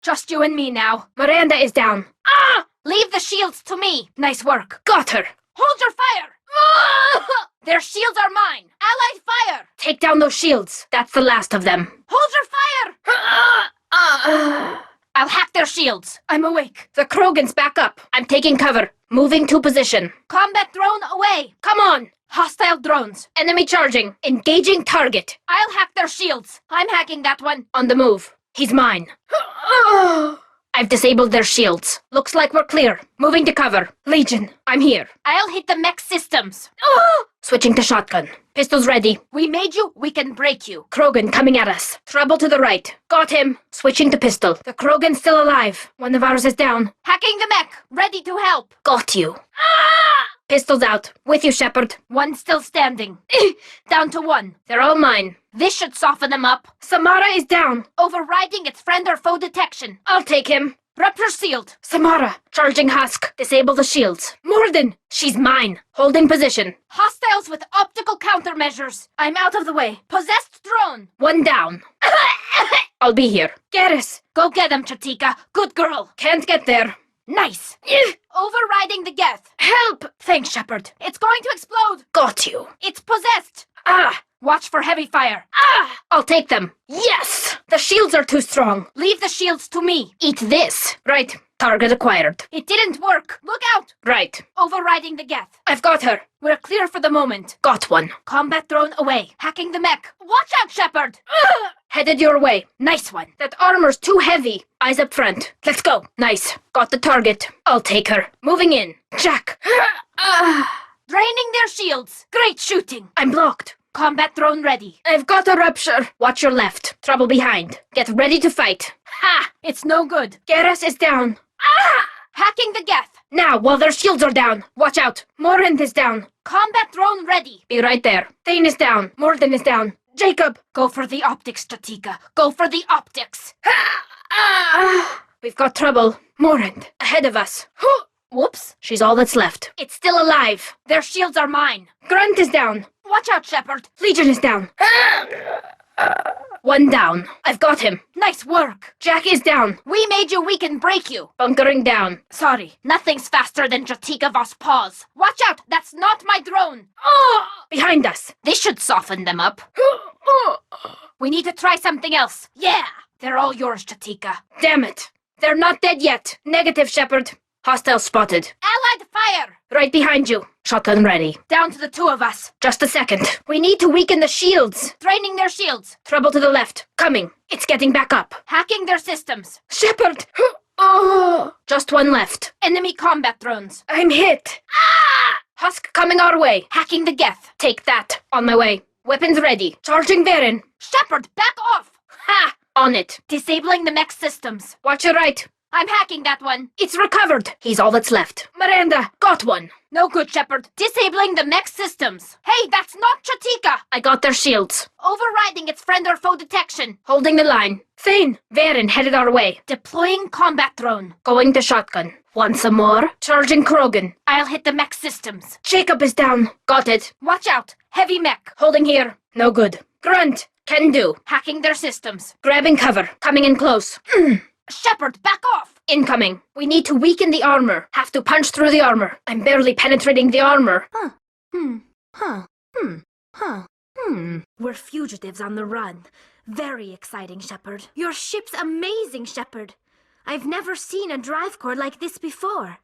Just you and me now. Miranda is down. Ah! Leave the shields to me. Nice work. Got her. Hold your fire. Their shields are mine. Allied fire. Take down those shields. That's the last of them. Hold your fire. I'll hack their shields. I'm awake. The Krogans back up. I'm taking cover. Moving to position. Combat drone away. Come on. Hostile drones. Enemy charging. Engaging target. I'll hack their shields. I'm hacking that one. On the move. He's mine. I've disabled their shields. Looks like we're clear. Moving to cover. Legion, I'm here. I'll hit the mech systems. Switching to shotgun. Pistols ready. We made you, we can break you. Krogan coming at us. Trouble to the right. Got him. Switching to pistol. The Krogan's still alive. One of ours is down. Hacking the mech. Ready to help. Got you. Pistols out. With you, Shepard. One still standing. Down to one. They're all mine. This should soften them up. Samara is down. Overriding its friend or foe detection. I'll take him. Rupture sealed. Samara. Charging husk. Disable the shields. Morden. She's mine. Holding position. Hostiles with optical countermeasures. I'm out of the way. Possessed drone. One down. I'll be here. Garrus. Go get him, Chatika. Good girl. Can't get there. Nice. Overriding the Geth. Help. Thanks, Shepard. It's going to explode. Got you. It's possessed. Watch for heavy fire. I'll take them. Yes! The shields are too strong. Leave the shields to me. Eat this. Right. Target acquired. It didn't work. Look out. Right. Overriding the Geth. I've got her. We're clear for the moment. Got one. Combat drone away. Hacking the mech. Watch out, Shepard. Headed your way. Nice one. That armor's too heavy. Eyes up front. Let's go. Nice. Got the target. I'll take her. Moving in. Jack. Draining their shields. Great shooting. I'm blocked. Combat drone ready. I've got a rupture. Watch your left. Trouble behind. Get ready to fight. Ha! It's no good. Garrus is down. Hacking the Geth. Now, while their shields are down. Watch out. Morend is down. Combat drone ready. Be right there. Thane is down. Morden is down. Jacob. Go for the optics, Stratika. Go for the optics. We've got trouble. Morend. Ahead of us. Whoops. She's all that's left. It's still alive. Their shields are mine. Grunt is down. Watch out, Shepard. Legion is down. One down. I've got him. Nice work. Jack is down. We made you, we can break you. Bunkering down. Sorry. Nothing's faster than Jatika Voss paws. Watch out. That's not my drone. Behind us. This should soften them up. We need to try something else. Yeah. They're all yours, Jatika. Damn it. They're not dead yet. Negative, Shepard. Hostile spotted. Allied fire! Right behind you. Shotgun ready. Down to the two of us. Just a second. We need to weaken the shields. Draining their shields. Trouble to the left. Coming. It's getting back up. Hacking their systems. Shepard! Just one left. Enemy combat drones. I'm hit. Husk coming our way. Hacking the Geth. Take that. On my way. Weapons ready. Charging Varen. Shepard, back off! Ha! On it. Disabling the mech systems. Watch your right. I'm hacking that one. It's recovered. He's all that's left. Miranda, got one. No good, Shepard. Disabling the mech systems. Hey, that's not Chatika. I got their shields. Overriding its friend or foe detection. Holding the line. Thane, Varen headed our way. Deploying combat drone. Going to shotgun. Want some more? Charging Krogan. I'll hit the mech systems. Jacob is down. Got it. Watch out. Heavy mech. Holding here. No good. Grunt. Can do. Hacking their systems. Grabbing cover. Coming in close. Shepard, back off! Incoming. We need to weaken the armor. Have to punch through the armor. I'm barely penetrating the armor. We're fugitives on the run. Very exciting, Shepard. Your ship's amazing, Shepard. I've never seen a drive core like this before.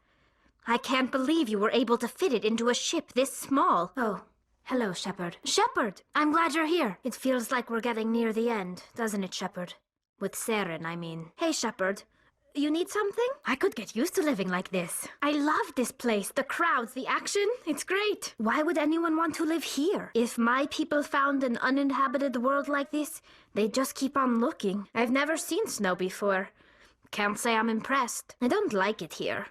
I can't believe you were able to fit it into a ship this small. Oh, hello, Shepard. Shepard, I'm glad you're here. It feels like we're getting near the end, doesn't it, Shepard? With Saren, I mean. Hey, Shepard. You need something? I could get used to living like this. I love this place. The crowds, the action. It's great. Why would anyone want to live here? If my people found an uninhabited world like this, they'd just keep on looking. I've never seen snow before. Can't say I'm impressed. I don't like it here.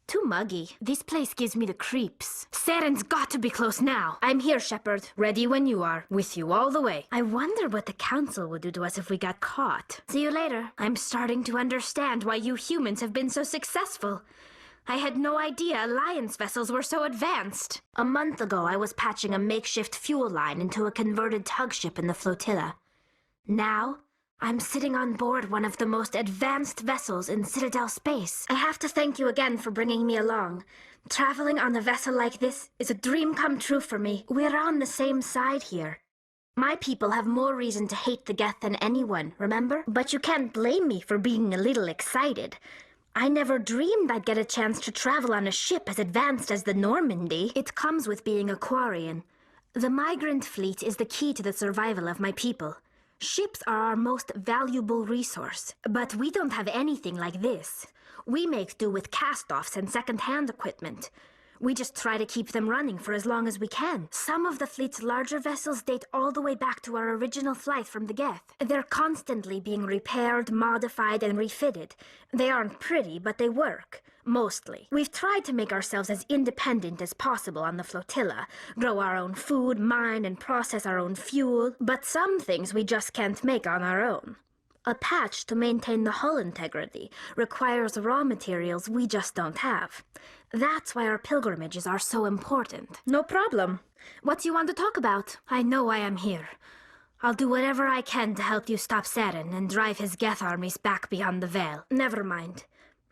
Too muggy. This place gives me the creeps. Saren's got to be close now. I'm here, Shepard. Ready when you are. With you all the way. I wonder what the Council would do to us if we got caught. See you later. I'm starting to understand why you humans have been so successful. I had no idea Alliance vessels were so advanced. A month ago, I was patching a makeshift fuel line into a converted tug ship in the flotilla. Now, I'm sitting on board one of the most advanced vessels in Citadel space. I have to thank you again for bringing me along. Traveling on a vessel like this is a dream come true for me. We're on the same side here. My people have more reason to hate the Geth than anyone, remember? But you can't blame me for being a little excited. I never dreamed I'd get a chance to travel on a ship as advanced as the Normandy. It comes with being a Quarian. The migrant fleet is the key to the survival of my people. Ships are our most valuable resource, but we don't have anything like this. We make do with cast-offs and second-hand equipment. We just try to keep them running for as long as we can. Some of the fleet's larger vessels date all the way back to our original flight from the Geth. They're constantly being repaired, modified, and refitted. They aren't pretty, but they work. Mostly. We've tried to make ourselves as independent as possible on the flotilla, grow our own food, mine, and process our own fuel, but some things we just can't make on our own. A patch to maintain the hull integrity requires raw materials we just don't have. That's why our pilgrimages are so important. No problem. What do you want to talk about? I know why I'm here. I'll do whatever I can to help you stop Saren and drive his Geth armies back beyond the Veil. Never mind.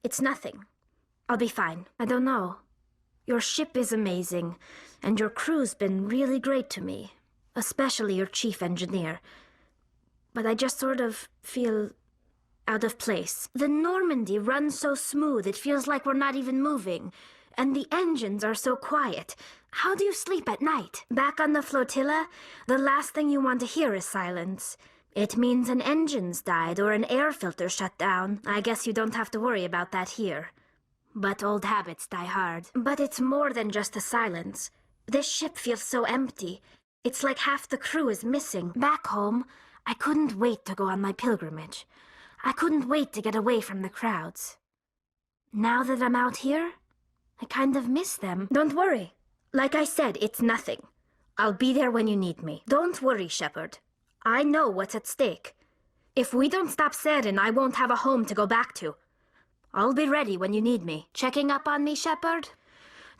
It's nothing. I'll be fine. I don't know. Your ship is amazing, and your crew's been really great to me, especially your chief engineer. But I just sort of feel out of place. The Normandy runs so smooth it feels like we're not even moving, and the engines are so quiet. How do you sleep at night? Back on the flotilla, the last thing you want to hear is silence. It means an engine's died or an air filter shut down. I guess you don't have to worry about that here. But old habits die hard. But it's more than just the silence. This ship feels so empty. It's like half the crew is missing. Back home, I couldn't wait to go on my pilgrimage. I couldn't wait to get away from the crowds. Now that I'm out here, I kind of miss them. Don't worry. Like I said, it's nothing. I'll be there when you need me. Don't worry, Shepard. I know what's at stake. If we don't stop Saren, I won't have a home to go back to. I'll be ready when you need me. Checking up on me, Shepard?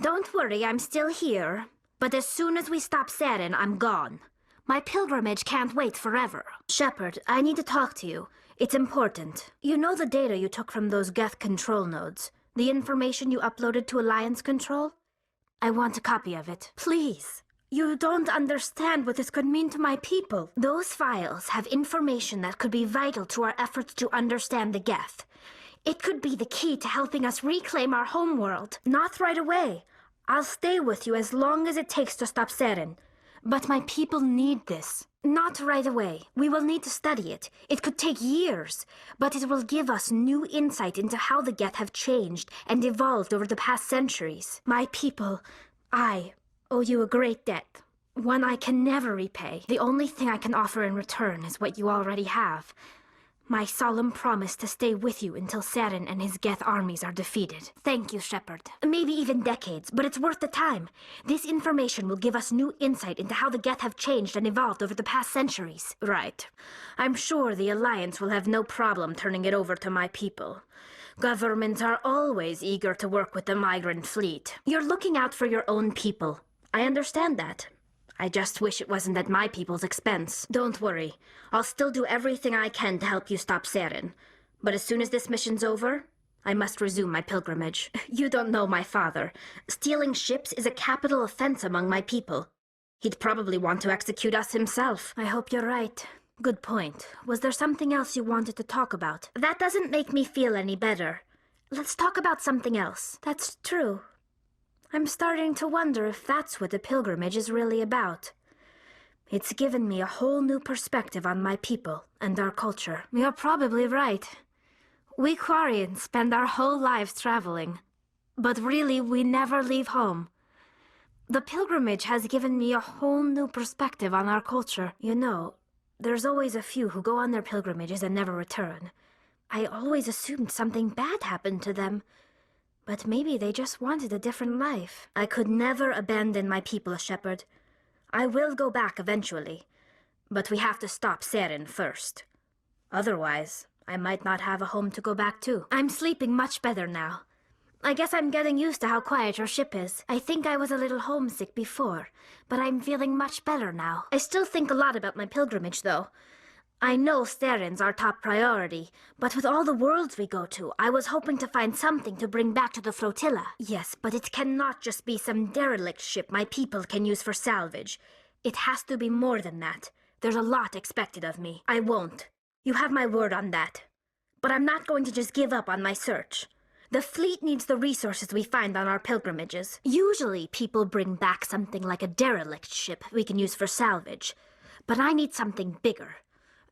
Don't worry, I'm still here. But as soon as we stop Saren, I'm gone. My pilgrimage can't wait forever. Shepard, I need to talk to you. It's important. You know the data you took from those Geth control nodes? The information you uploaded to Alliance Control? I want a copy of it. Please. You don't understand what this could mean to my people. Those files have information that could be vital to our efforts to understand the Geth. It could be the key to helping us reclaim our homeworld. Not right away. I'll stay with you as long as it takes to stop Saren. But my people need this. Not right away. We will need to study it. It could take years, but it will give us new insight into how the Geth have changed and evolved over the past centuries. My people, I owe you a great debt. One I can never repay. The only thing I can offer in return is what you already have. My solemn promise to stay with you until Saren and his Geth armies are defeated. Thank you, Shepard. Maybe even decades, but it's worth the time. This information will give us new insight into how the Geth have changed and evolved over the past centuries. Right. I'm sure the Alliance will have no problem turning it over to my people. Governments are always eager to work with the migrant fleet. You're looking out for your own people. I understand that. I just wish it wasn't at my people's expense. Don't worry. I'll still do everything I can to help you stop Saren. But as soon as this mission's over, I must resume my pilgrimage. You don't know my father. Stealing ships is a capital offense among my people. He'd probably want to execute us himself. I hope you're right. Good point. Was there something else you wanted to talk about? That doesn't make me feel any better. Let's talk about something else. That's true. I'm starting to wonder if that's what the pilgrimage is really about. It's given me a whole new perspective on my people and our culture. You're probably right. We Quarians spend our whole lives traveling, but really we never leave home. The pilgrimage has given me a whole new perspective on our culture. You know, there's always a few who go on their pilgrimages and never return. I always assumed something bad happened to them. But maybe they just wanted a different life. I could never abandon my people, Shepard. I will go back eventually. But we have to stop Saren first. Otherwise, I might not have a home to go back to. I'm sleeping much better now. I guess I'm getting used to how quiet your ship is. I think I was a little homesick before, but I'm feeling much better now. I still think a lot about my pilgrimage, though. I know Steren's our top priority, but with all the worlds we go to, I was hoping to find something to bring back to the flotilla. Yes, but it cannot just be some derelict ship my people can use for salvage. It has to be more than that. There's a lot expected of me. I won't. You have my word on that. But I'm not going to just give up on my search. The fleet needs the resources we find on our pilgrimages. Usually, people bring back something like a derelict ship we can use for salvage. But I need something bigger.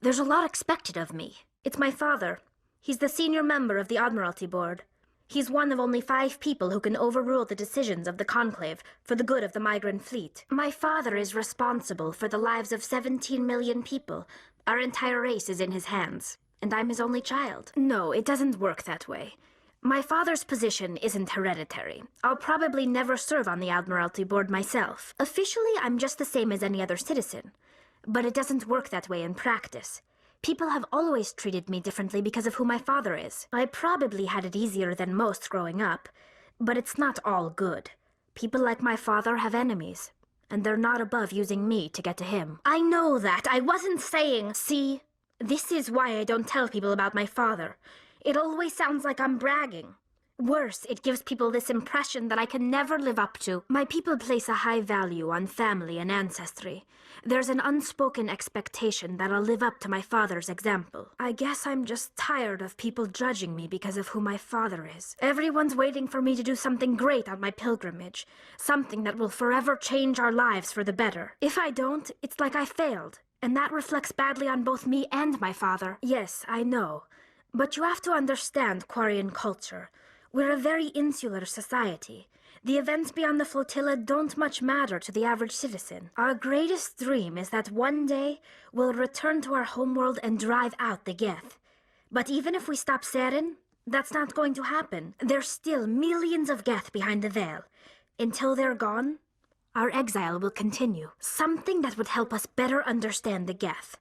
There's a lot expected of me. It's my father. He's the senior member of the Admiralty Board. He's one of only 5 people who can overrule the decisions of the Conclave for the good of the migrant fleet. My father is responsible for the lives of 17 million people. Our entire race is in his hands. And I'm his only child. No, it doesn't work that way. My father's position isn't hereditary. I'll probably never serve on the Admiralty Board myself. Officially, I'm just the same as any other citizen. But it doesn't work that way in practice. People have always treated me differently because of who my father is. I probably had it easier than most growing up, but it's not all good. People like my father have enemies, and they're not above using me to get to him. I know that. I wasn't saying... See, this is why I don't tell people about my father. It always sounds like I'm bragging. Worse, it gives people this impression that I can never live up to. My people place a high value on family and ancestry. There's an unspoken expectation that I'll live up to my father's example. I guess I'm just tired of people judging me because of who my father is. Everyone's waiting for me to do something great on my pilgrimage. Something that will forever change our lives for the better. If I don't, it's like I failed. And that reflects badly on both me and my father. Yes, I know. But you have to understand Quarian culture. We're a very insular society. The events beyond the flotilla don't much matter to the average citizen. Our greatest dream is that one day we'll return to our homeworld and drive out the Geth. But even if we stop Seren, that's not going to happen. There's still millions of Geth behind the veil. Until they're gone, our exile will continue. Something that would help us better understand the Geth.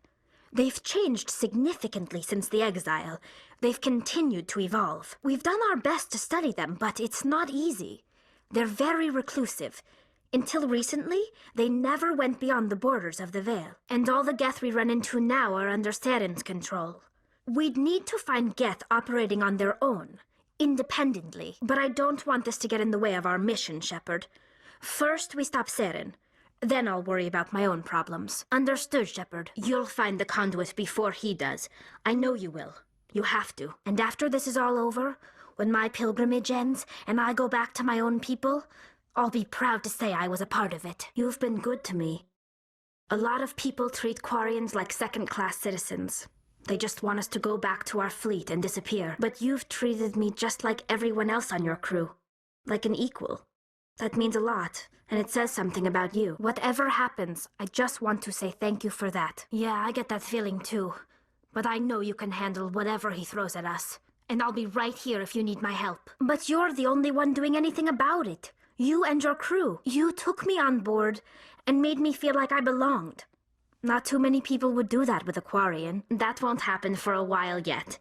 They've changed significantly since the exile. They've continued to evolve. We've done our best to study them, but it's not easy. They're very reclusive. Until recently, they never went beyond the borders of the Veil. And all the Geth we run into now are under Seren's control. We'd need to find Geth operating on their own, independently. But I don't want this to get in the way of our mission, Shepard. First, we stop Seren. Then I'll worry about my own problems. Understood, Shepard. You'll find the conduit before he does. I know you will. You have to. And after this is all over, when my pilgrimage ends and I go back to my own people, I'll be proud to say I was a part of it. You've been good to me. A lot of people treat Quarians like second-class citizens. They just want us to go back to our fleet and disappear. But you've treated me just like everyone else on your crew. Like an equal. That means a lot, and it says something about you. Whatever happens, I just want to say thank you for that. Yeah, I get that feeling too. But I know you can handle whatever he throws at us. And I'll be right here if you need my help. But you're the only one doing anything about it. You and your crew. You took me on board and made me feel like I belonged. Not too many people would do that with a Quarian. That won't happen for a while yet.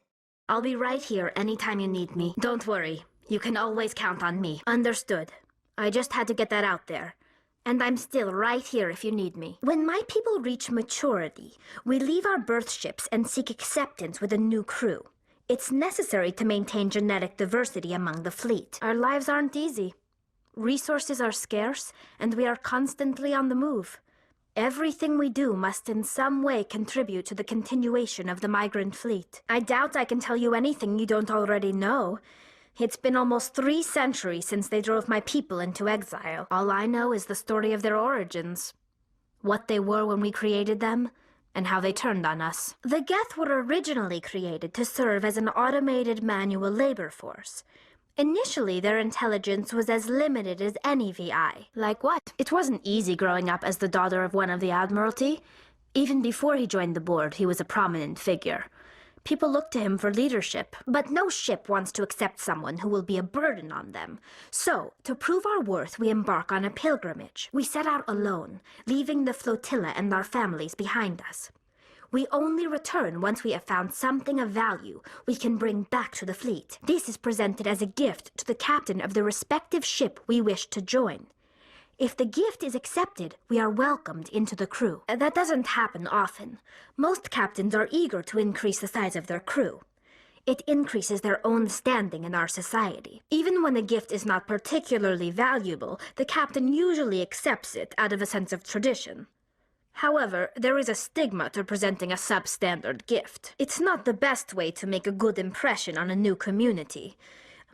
I'll be right here anytime you need me. Don't worry. You can always count on me. Understood. I just had to get that out there. And I'm still right here if you need me. When my people reach maturity, we leave our birth ships and seek acceptance with a new crew. It's necessary to maintain genetic diversity among the fleet. Our lives aren't easy. Resources are scarce, and we are constantly on the move. Everything we do must in some way contribute to the continuation of the migrant fleet. I doubt I can tell you anything you don't already know. It's been almost 3 centuries since they drove my people into exile. All I know is the story of their origins. What they were when we created them, and how they turned on us. The Geth were originally created to serve as an automated manual labor force. Initially, their intelligence was as limited as any VI. Like what? It wasn't easy growing up as the daughter of one of the Admiralty. Even before he joined the board, he was a prominent figure. People look to him for leadership, but no ship wants to accept someone who will be a burden on them. So, to prove our worth, we embark on a pilgrimage. We set out alone, leaving the flotilla and our families behind us. We only return once we have found something of value we can bring back to the fleet. This is presented as a gift to the captain of the respective ship we wish to join. If the gift is accepted, we are welcomed into the crew. That doesn't happen often. Most captains are eager to increase the size of their crew. It increases their own standing in our society. Even when a gift is not particularly valuable, the captain usually accepts it out of a sense of tradition. However, there is a stigma to presenting a substandard gift. It's not the best way to make a good impression on a new community.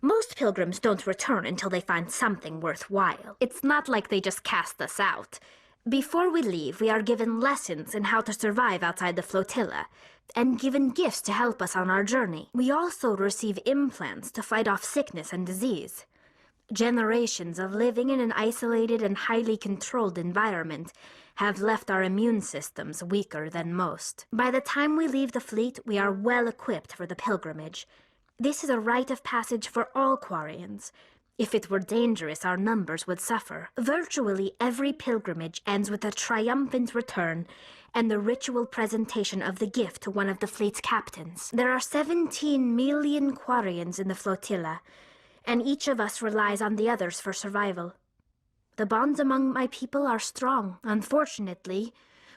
Most pilgrims don't return until they find something worthwhile. It's not like they just cast us out. Before we leave, we are given lessons in how to survive outside the flotilla, and given gifts to help us on our journey. We also receive implants to fight off sickness and disease. Generations of living in an isolated and highly controlled environment have left our immune systems weaker than most. By the time we leave the fleet, we are well equipped for the pilgrimage. This is a rite of passage for all Quarians. If it were dangerous, our numbers would suffer. Virtually every pilgrimage ends with a triumphant return and the ritual presentation of the gift to one of the fleet's captains. There are 17 million Quarians in the flotilla, and each of us relies on the others for survival. The bonds among my people are strong. Unfortunately,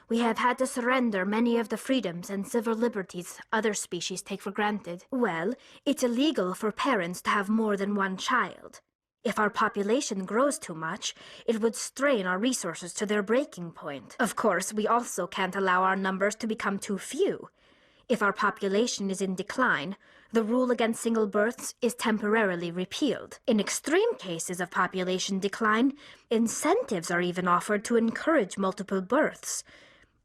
we have had to surrender many of the freedoms and civil liberties other species take for granted. Well, it's illegal for parents to have more than one child. If our population grows too much, it would strain our resources to their breaking point. Of course, we also can't allow our numbers to become too few. If our population is in decline, the rule against single births is temporarily repealed. In extreme cases of population decline, incentives are even offered to encourage multiple births.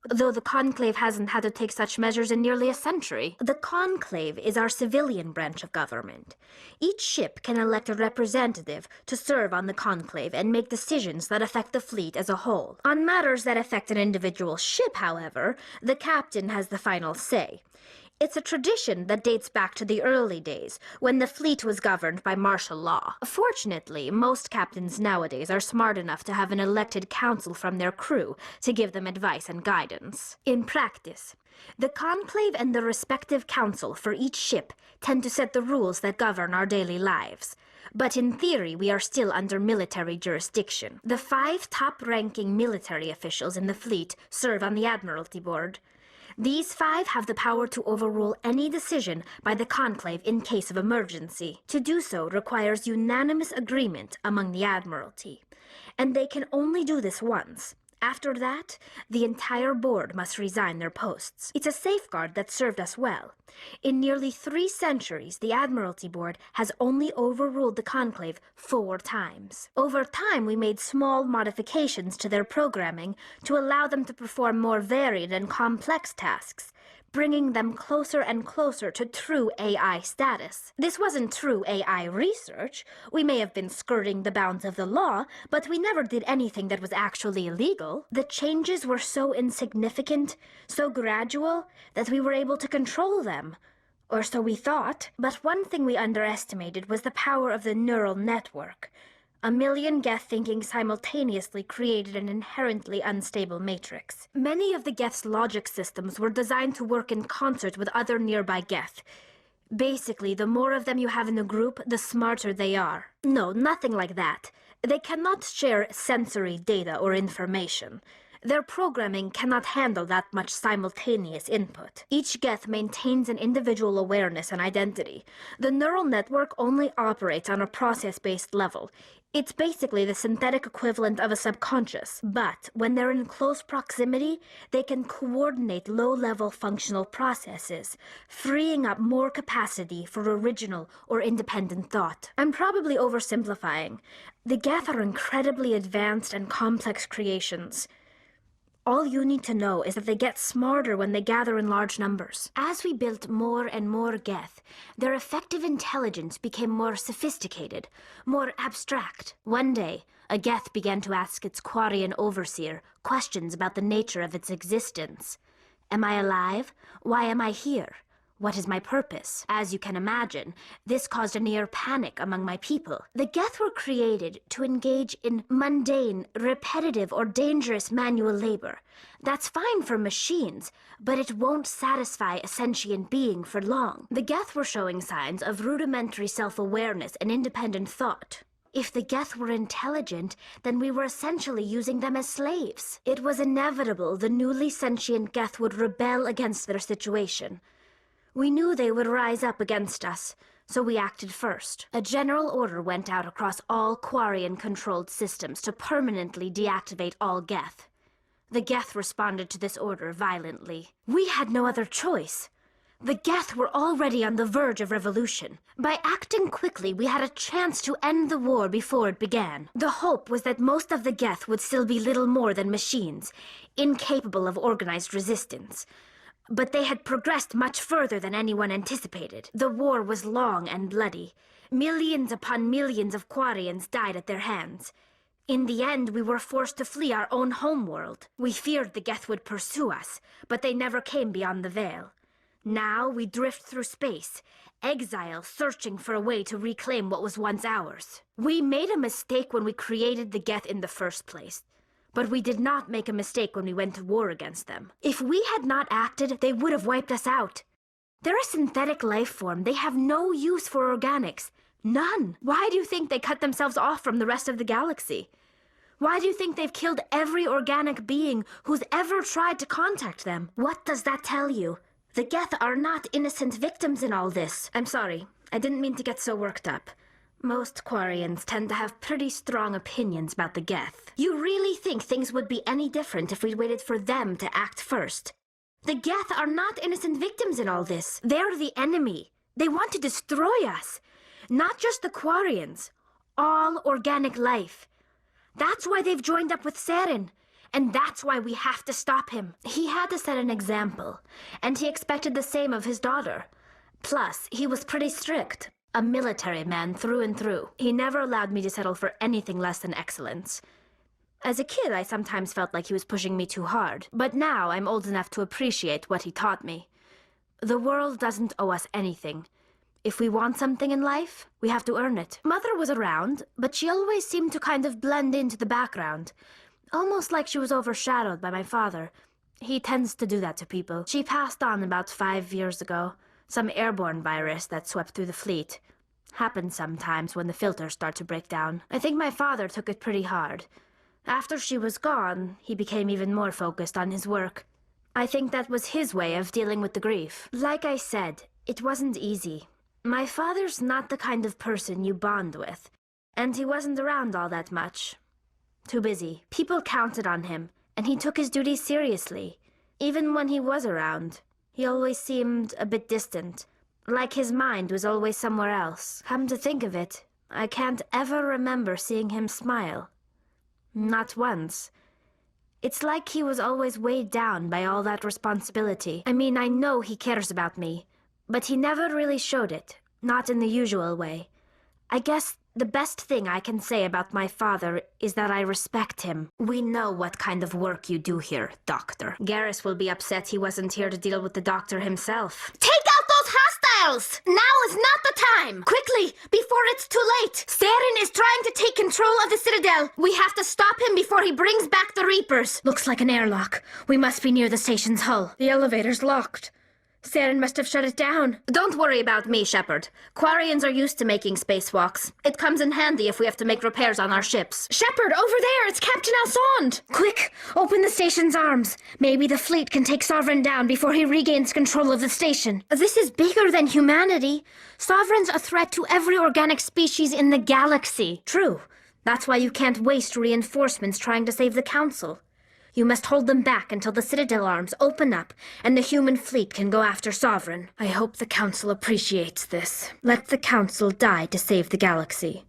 Though the Conclave hasn't had to take such measures in nearly a century. The Conclave is our civilian branch of government. Each ship can elect a representative to serve on the Conclave and make decisions that affect the fleet as a whole. On matters that affect an individual ship, however, the captain has the final say. It's a tradition that dates back to the early days, when the fleet was governed by martial law. Fortunately, most captains nowadays are smart enough to have an elected council from their crew to give them advice and guidance. In practice, the conclave and the respective council for each ship tend to set the rules that govern our daily lives. But in theory, we are still under military jurisdiction. The 5 top-ranking military officials in the fleet serve on the Admiralty Board. These 5 have the power to overrule any decision by the Conclave in case of emergency. To do so requires unanimous agreement among the Admiralty, and they can only do this once. After that, the entire board must resign their posts. It's a safeguard that served us well. In nearly 3 centuries, the Admiralty Board has only overruled the Conclave 4 times. Over time, we made small modifications to their programming to allow them to perform more varied and complex tasks, bringing them closer and closer to true AI status. This wasn't true AI research. We may have been skirting the bounds of the law, but we never did anything that was actually illegal. The changes were so insignificant, so gradual, that we were able to control them. Or so we thought. But one thing we underestimated was the power of the neural network. A million Geth thinking simultaneously created an inherently unstable matrix. Many of the Geth's logic systems were designed to work in concert with other nearby Geth. Basically, the more of them you have in a group, the smarter they are. No, nothing like that. They cannot share sensory data or information. Their programming cannot handle that much simultaneous input. Each Geth maintains an individual awareness and identity. The neural network only operates on a process-based level. It's basically the synthetic equivalent of a subconscious. But when they're in close proximity, they can coordinate low-level functional processes, freeing up more capacity for original or independent thought. I'm probably oversimplifying. The Geth are incredibly advanced and complex creations. All you need to know is that they get smarter when they gather in large numbers. As we built more and more Geth, their effective intelligence became more sophisticated, more abstract. One day, a Geth began to ask its Quarian overseer questions about the nature of its existence. Am I alive? Why am I here? What is my purpose? As you can imagine, this caused a near panic among my people. The Geth were created to engage in mundane, repetitive, or dangerous manual labor. That's fine for machines, but it won't satisfy a sentient being for long. The Geth were showing signs of rudimentary self-awareness and independent thought. If the Geth were intelligent, then we were essentially using them as slaves. It was inevitable the newly sentient Geth would rebel against their situation. We knew they would rise up against us, so we acted first. A general order went out across all Quarian-controlled systems to permanently deactivate all Geth. The Geth responded to this order violently. We had no other choice. The Geth were already on the verge of revolution. By acting quickly, we had a chance to end the war before it began. The hope was that most of the Geth would still be little more than machines, incapable of organized resistance. But they had progressed much further than anyone anticipated. The war was long and bloody. Millions upon millions of Quarians died at their hands. In the end, we were forced to flee our own homeworld. We feared the Geth would pursue us, but they never came beyond the Veil. Now we drift through space, exile, searching for a way to reclaim what was once ours. We made a mistake when we created the Geth in the first place. But we did not make a mistake when we went to war against them. If we had not acted, they would have wiped us out. They're a synthetic life form. They have no use for organics. None. Why do you think they cut themselves off from the rest of the galaxy? Why do you think they've killed every organic being who's ever tried to contact them? What does that tell you? The Geth are not innocent victims in all this. I'm sorry. I didn't mean to get so worked up. Most Quarians tend to have pretty strong opinions about the Geth. You really think things would be any different if we waited for them to act first? The Geth are not innocent victims in all this. They're the enemy. They want to destroy us. Not just the Quarians. All organic life. That's why they've joined up with Saren. And that's why we have to stop him. He had to set an example. And he expected the same of his daughter. Plus, he was pretty strict. A military man through and through. He never allowed me to settle for anything less than excellence. As a kid, I sometimes felt like he was pushing me too hard. But now I'm old enough to appreciate what he taught me. The world doesn't owe us anything. If we want something in life, we have to earn it. Mother was around, but she always seemed to kind of blend into the background. Almost like she was overshadowed by my father. He tends to do that to people. She passed on about 5 years ago. Some airborne virus that swept through the fleet. Happens sometimes when the filters start to break down. I think my father took it pretty hard. After she was gone, he became even more focused on his work. I think that was his way of dealing with the grief. Like I said, it wasn't easy. My father's not the kind of person you bond with, and he wasn't around all that much. Too busy. People counted on him, and he took his duties seriously. Even when he was around, he always seemed a bit distant, like his mind was always somewhere else. Come to think of it, I can't ever remember seeing him smile. Not once. It's like he was always weighed down by all that responsibility. I mean, I know he cares about me, but he never really showed it, not in the usual way. I guess the best thing I can say about my father is that I respect him. We know what kind of work you do here, Doctor. Garrus will be upset he wasn't here to deal with the Doctor himself. Take out those hostiles! Now is not the time! Quickly, before it's too late! Saren is trying to take control of the Citadel. We have to stop him before he brings back the Reapers. Looks like an airlock. We must be near the station's hull. The elevator's locked. Saren must have shut it down. Don't worry about me, Shepard. Quarians are used to making spacewalks. It comes in handy if we have to make repairs on our ships. Shepard, over there! It's Captain Alsond! Quick! Open the station's arms. Maybe the fleet can take Sovereign down before he regains control of the station. This is bigger than humanity. Sovereign's a threat to every organic species in the galaxy. True. That's why you can't waste reinforcements trying to save the Council. You must hold them back until the Citadel arms open up and the human fleet can go after Sovereign. I hope the Council appreciates this. Let the Council die to save the galaxy.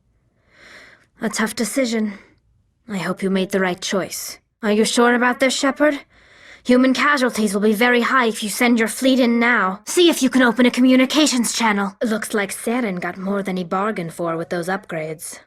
A tough decision. I hope you made the right choice. Are you sure about this, Shepard? Human casualties will be very high if you send your fleet in now. See if you can open a communications channel. Looks like Saren got more than he bargained for with those upgrades.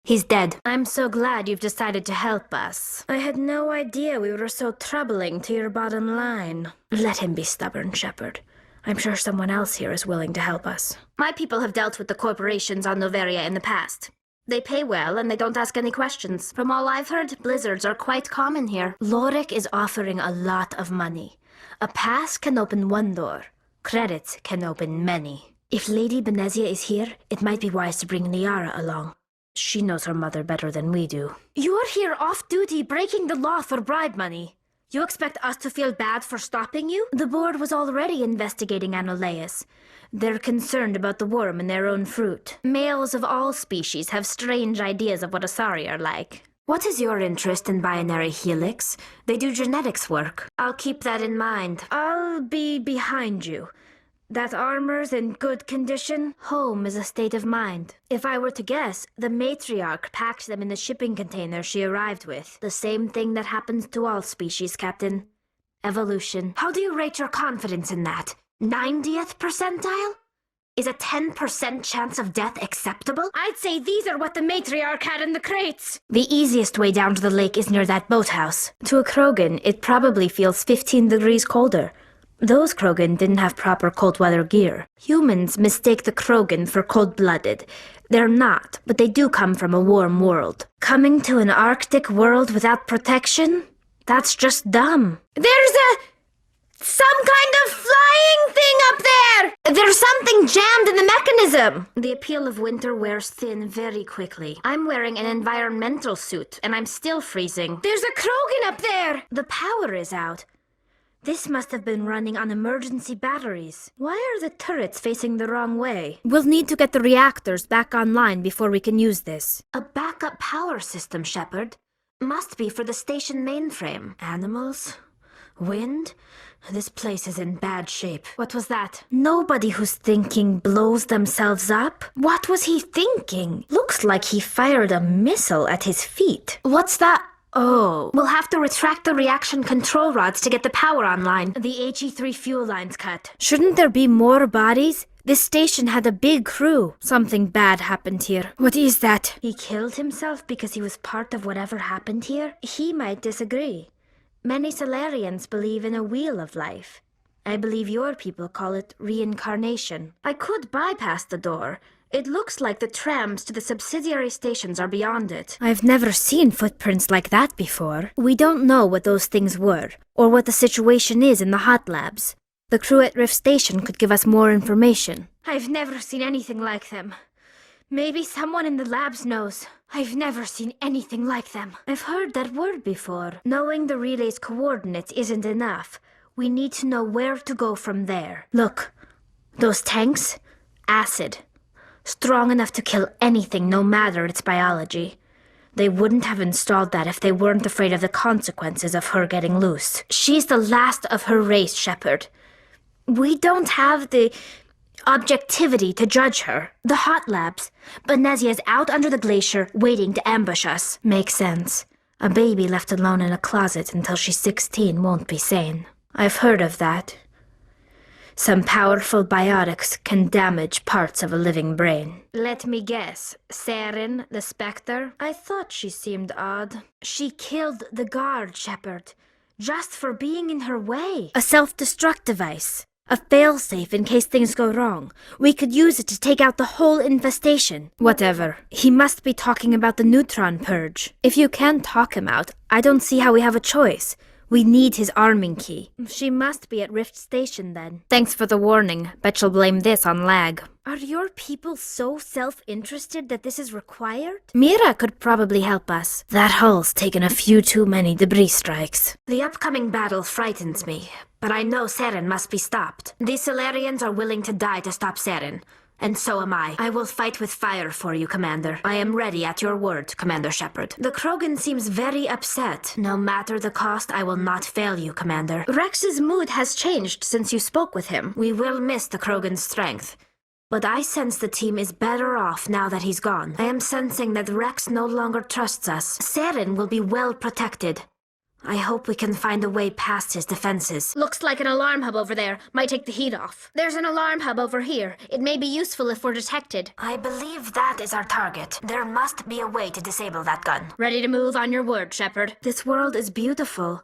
He's dead. I'm so glad you've decided to help us. I had no idea we were so troubling to your bottom line. Let him be stubborn, Shepard. I'm sure someone else here is willing to help us. My people have dealt with the corporations on Noveria in the past. They pay well and they don't ask any questions. From all I've heard, blizzards are quite common here. Lorik is offering a lot of money. A pass can open one door. Credits can open many. If Lady Benezia is here, it might be wise to bring Liara along. She knows her mother better than we do. You're here off-duty breaking the law for bribe money. You expect us to feel bad for stopping you? The board was already investigating Anoleus. They're concerned about the worm in their own fruit. Males of all species have strange ideas of what Asari are like. What is your interest in binary helix? They do genetics work. I'll keep that in mind. I'll be behind you. That armor's in good condition. Home is a state of mind. If I were to guess, the matriarch packed them in the shipping container she arrived with. The same thing that happens to all species, Captain. Evolution. How do you rate your confidence in that? 90th percentile? Is a 10% chance of death acceptable? I'd say these are what the matriarch had in the crates. The easiest way down to the lake is near that boathouse. To a Krogan, it probably feels 15 degrees colder. Those Krogan didn't have proper cold weather gear. Humans mistake the Krogan for cold-blooded. They're not, but they do come from a warm world. Coming to an Arctic world without protection? That's just dumb. There's some kind of flying thing up there! There's something jammed in the mechanism! The appeal of winter wears thin very quickly. I'm wearing an environmental suit, and I'm still freezing. There's a Krogan up there! The power is out. This must have been running on emergency batteries. Why are the turrets facing the wrong way? We'll need to get the reactors back online before we can use this. A backup power system, Shepard. Must be for the station mainframe. Animals? Wind? This place is in bad shape. What was that? Nobody who's thinking blows themselves up? What was he thinking? Looks like he fired a missile at his feet. What's that? Oh, we'll have to retract the reaction control rods to get the power online. The HE3 fuel line's cut. Shouldn't there be more bodies? This station had a big crew. Something bad happened here. What is that? He killed himself because he was part of whatever happened here? He might disagree. Many Solarians believe in a wheel of life. I believe your people call it reincarnation. I could bypass the door. It looks like the trams to the subsidiary stations are beyond it. I've never seen footprints like that before. We don't know what those things were, or what the situation is in the hot labs. The crew at Rift Station could give us more information. I've never seen anything like them. Maybe someone in the labs knows. I've never seen anything like them. I've heard that word before. Knowing the relay's coordinates isn't enough. We need to know where to go from there. Look, those tanks? Acid. Strong enough to kill anything, no matter its biology. They wouldn't have installed that if they weren't afraid of the consequences of her getting loose. She's the last of her race, Shepard. We don't have the objectivity to judge her. The hot labs. Benezia's out under the glacier, waiting to ambush us. Makes sense. A baby left alone in a closet until she's 16 won't be sane. I've heard of that. Some powerful biotics can damage parts of a living brain. Let me guess. Saren, the Spectre? I thought she seemed odd. She killed the guard, Shepard. Just for being in her way. A self-destruct device. A failsafe in case things go wrong. We could use it to take out the whole infestation. Whatever. He must be talking about the neutron purge. If you can talk him out, I don't see how we have a choice. We need his arming key. She must be at Rift Station then. Thanks for the warning. Bet she'll blame this on lag. Are your people so self-interested that this is required? Mira could probably help us. That hull's taken a few too many debris strikes. The upcoming battle frightens me, but I know Saren must be stopped. These Solarians are willing to die to stop Saren. And so am I. I will fight with fire for you, Commander. I am ready at your word, Commander Shepard. The Krogan seems very upset. No matter the cost, I will not fail you, Commander. Rex's mood has changed since you spoke with him. We will miss the Krogan's strength. But I sense the team is better off now that he's gone. I am sensing that Rex no longer trusts us. Saren will be well protected. I hope we can find a way past his defenses. Looks like an alarm hub over there. Might take the heat off. There's an alarm hub over here. It may be useful if we're detected. I believe that is our target. There must be a way to disable that gun. Ready to move on your word, Shepard. This world is beautiful.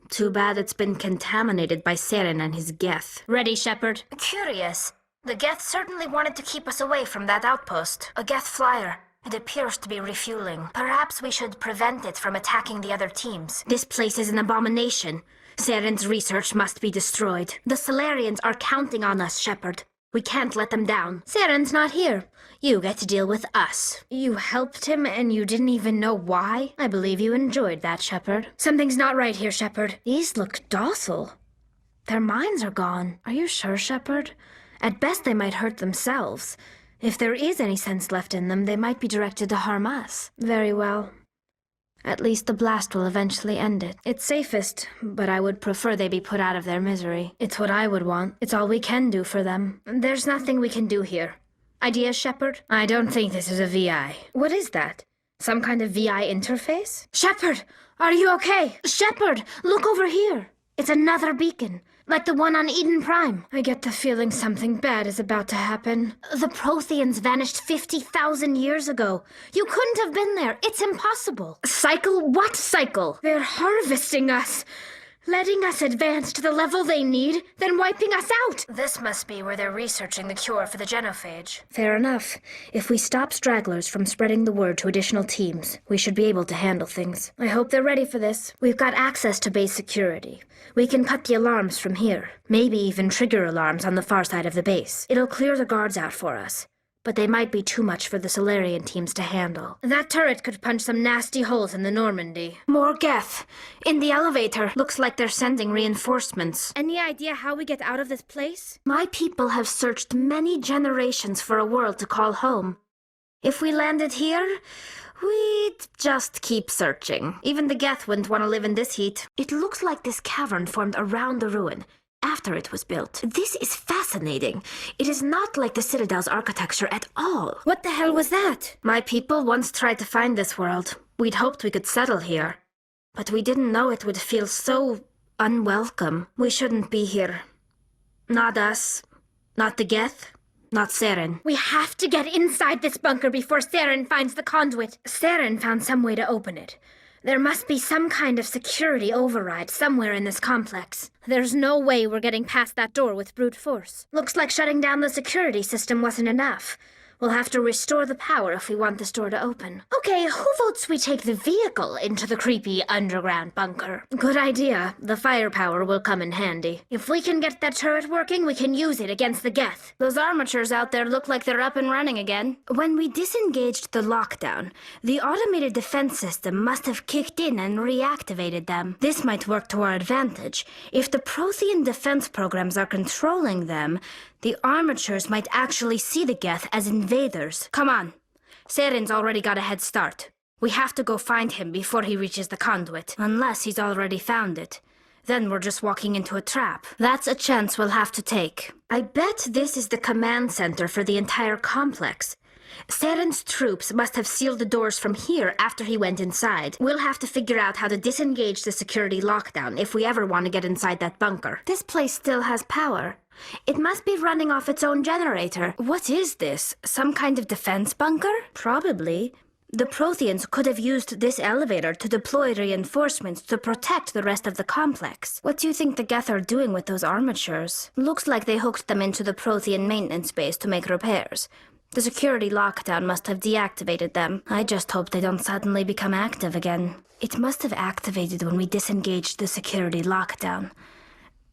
Too bad it's been contaminated by Saren and his Geth. Ready, Shepard. Curious. The Geth certainly wanted to keep us away from that outpost. A Geth flyer. It appears to be refueling. Perhaps we should prevent it from attacking the other teams. This place is an abomination. Saren's research must be destroyed. The Solarians are counting on us, Shepard. We can't let them down. Saren's not here. You get to deal with us. You helped him and you didn't even know why? I believe you enjoyed that, Shepard. Something's not right here, Shepard. These look docile. Their minds are gone. Are you sure, Shepard? At best, they might hurt themselves. If there is any sense left in them, they might be directed to harm us. Very well. At least the blast will eventually end it. It's safest, but I would prefer they be put out of their misery. It's what I would want. It's all we can do for them. There's nothing we can do here. Ideas, Shepard? I don't think this is a VI. What is that? Some kind of VI interface? Shepard! Are you okay? Shepard! Look over here! It's another beacon, like the one on Eden Prime. I get the feeling something bad is about to happen. The Protheans vanished 50,000 years ago. You couldn't have been there. It's impossible. Cycle? What cycle? They're harvesting us. Letting us advance to the level they need, then wiping us out. This must be where they're researching the cure for the genophage. Fair enough. If we stop stragglers from spreading the word to additional teams, we should be able to handle things. I hope they're ready for this. We've got access to base security. We can cut the alarms from here. Maybe even trigger alarms on the far side of the base. It'll clear the guards out for us. But they might be too much for the Solarian teams to handle. That turret could punch some nasty holes in the Normandy. More Geth. In the elevator. Looks like they're sending reinforcements. Any idea how we get out of this place? My people have searched many generations for a world to call home. If we landed here, we'd just keep searching. Even the Geth wouldn't want to live in this heat. It looks like this cavern formed around the ruin after it was built. This is fascinating. It is not like the Citadel's architecture at all. What the hell was that? My people once tried to find this world. We'd hoped we could settle here. But we didn't know it would feel so unwelcome. We shouldn't be here. Not us. Not the Geth. Not Saren. We have to get inside this bunker before Saren finds the conduit. Saren found some way to open it. There must be some kind of security override somewhere in this complex. There's no way we're getting past that door with brute force. Looks like shutting down the security system wasn't enough. We'll have to restore the power if we want this door to open. Okay, who votes we take the vehicle into the creepy underground bunker? Good idea. The firepower will come in handy. If we can get that turret working, we can use it against the Geth. Those armatures out there look like they're up and running again. When we disengaged the lockdown, the automated defense system must have kicked in and reactivated them. This might work to our advantage. If the Prothean defense programs are controlling them, the armatures might actually see the Geth as invaders. Come on. Saren's already got a head start. We have to go find him before he reaches the conduit. Unless he's already found it. Then we're just walking into a trap. That's a chance we'll have to take. I bet this is the command center for the entire complex. Saren's troops must have sealed the doors from here after he went inside. We'll have to figure out how to disengage the security lockdown if we ever want to get inside that bunker. This place still has power. It must be running off its own generator. What is this? Some kind of defense bunker? Probably. The Protheans could have used this elevator to deploy reinforcements to protect the rest of the complex. What do you think the Geth are doing with those armatures? Looks like they hooked them into the Prothean maintenance base to make repairs. The security lockdown must have deactivated them. I just hope they don't suddenly become active again. It must have activated when we disengaged the security lockdown.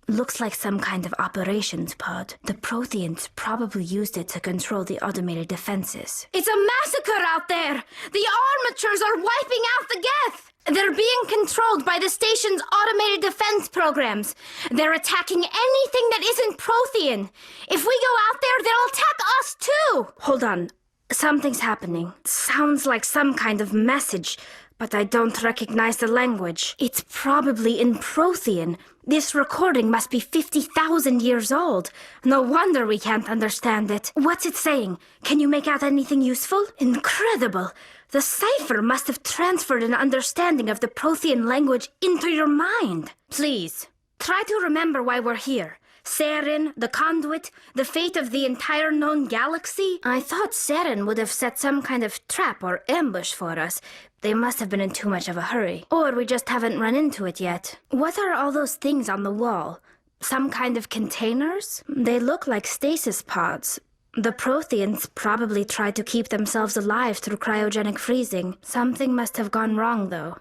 Looks like some kind of operations pod. The Protheans probably used it to control the automated defenses. It's a massacre out there! The armatures are wiping out the Geth! They're being controlled by the station's automated defense programs. They're attacking anything that isn't Prothean. If we go out there, they'll attack us too! Hold on. Something's happening. Sounds like some kind of message, but I don't recognize the language. It's probably in Prothean. This recording must be 50,000 years old. No wonder we can't understand it. What's it saying? Can you make out anything useful? Incredible! The cipher must have transferred an understanding of the Prothean language into your mind. Please, try to remember why we're here. Saren, the conduit, the fate of the entire known galaxy? I thought Saren would have set some kind of trap or ambush for us. They must have been in too much of a hurry. Or we just haven't run into it yet. What are all those things on the wall? Some kind of containers? They look like stasis pods. The Protheans probably tried to keep themselves alive through cryogenic freezing. Something must have gone wrong, though.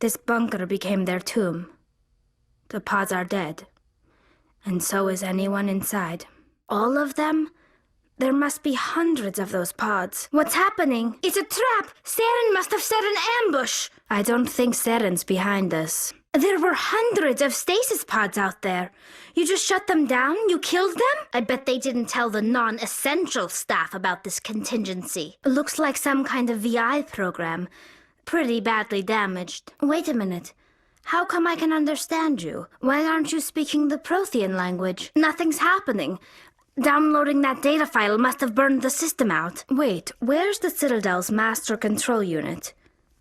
This bunker became their tomb. The pods are dead. And so is anyone inside. All of them? There must be hundreds of those pods. What's happening? It's a trap! Saren must have set an ambush! I don't think Saren's behind this. There were hundreds of stasis pods out there. You just shut them down? You killed them? I bet they didn't tell the non-essential staff about this contingency. Looks like some kind of VI program. Pretty badly damaged. Wait a minute. How come I can understand you? Why aren't you speaking the Prothean language? Nothing's happening. Downloading that data file must have burned the system out. Wait, where's the Citadel's master control unit?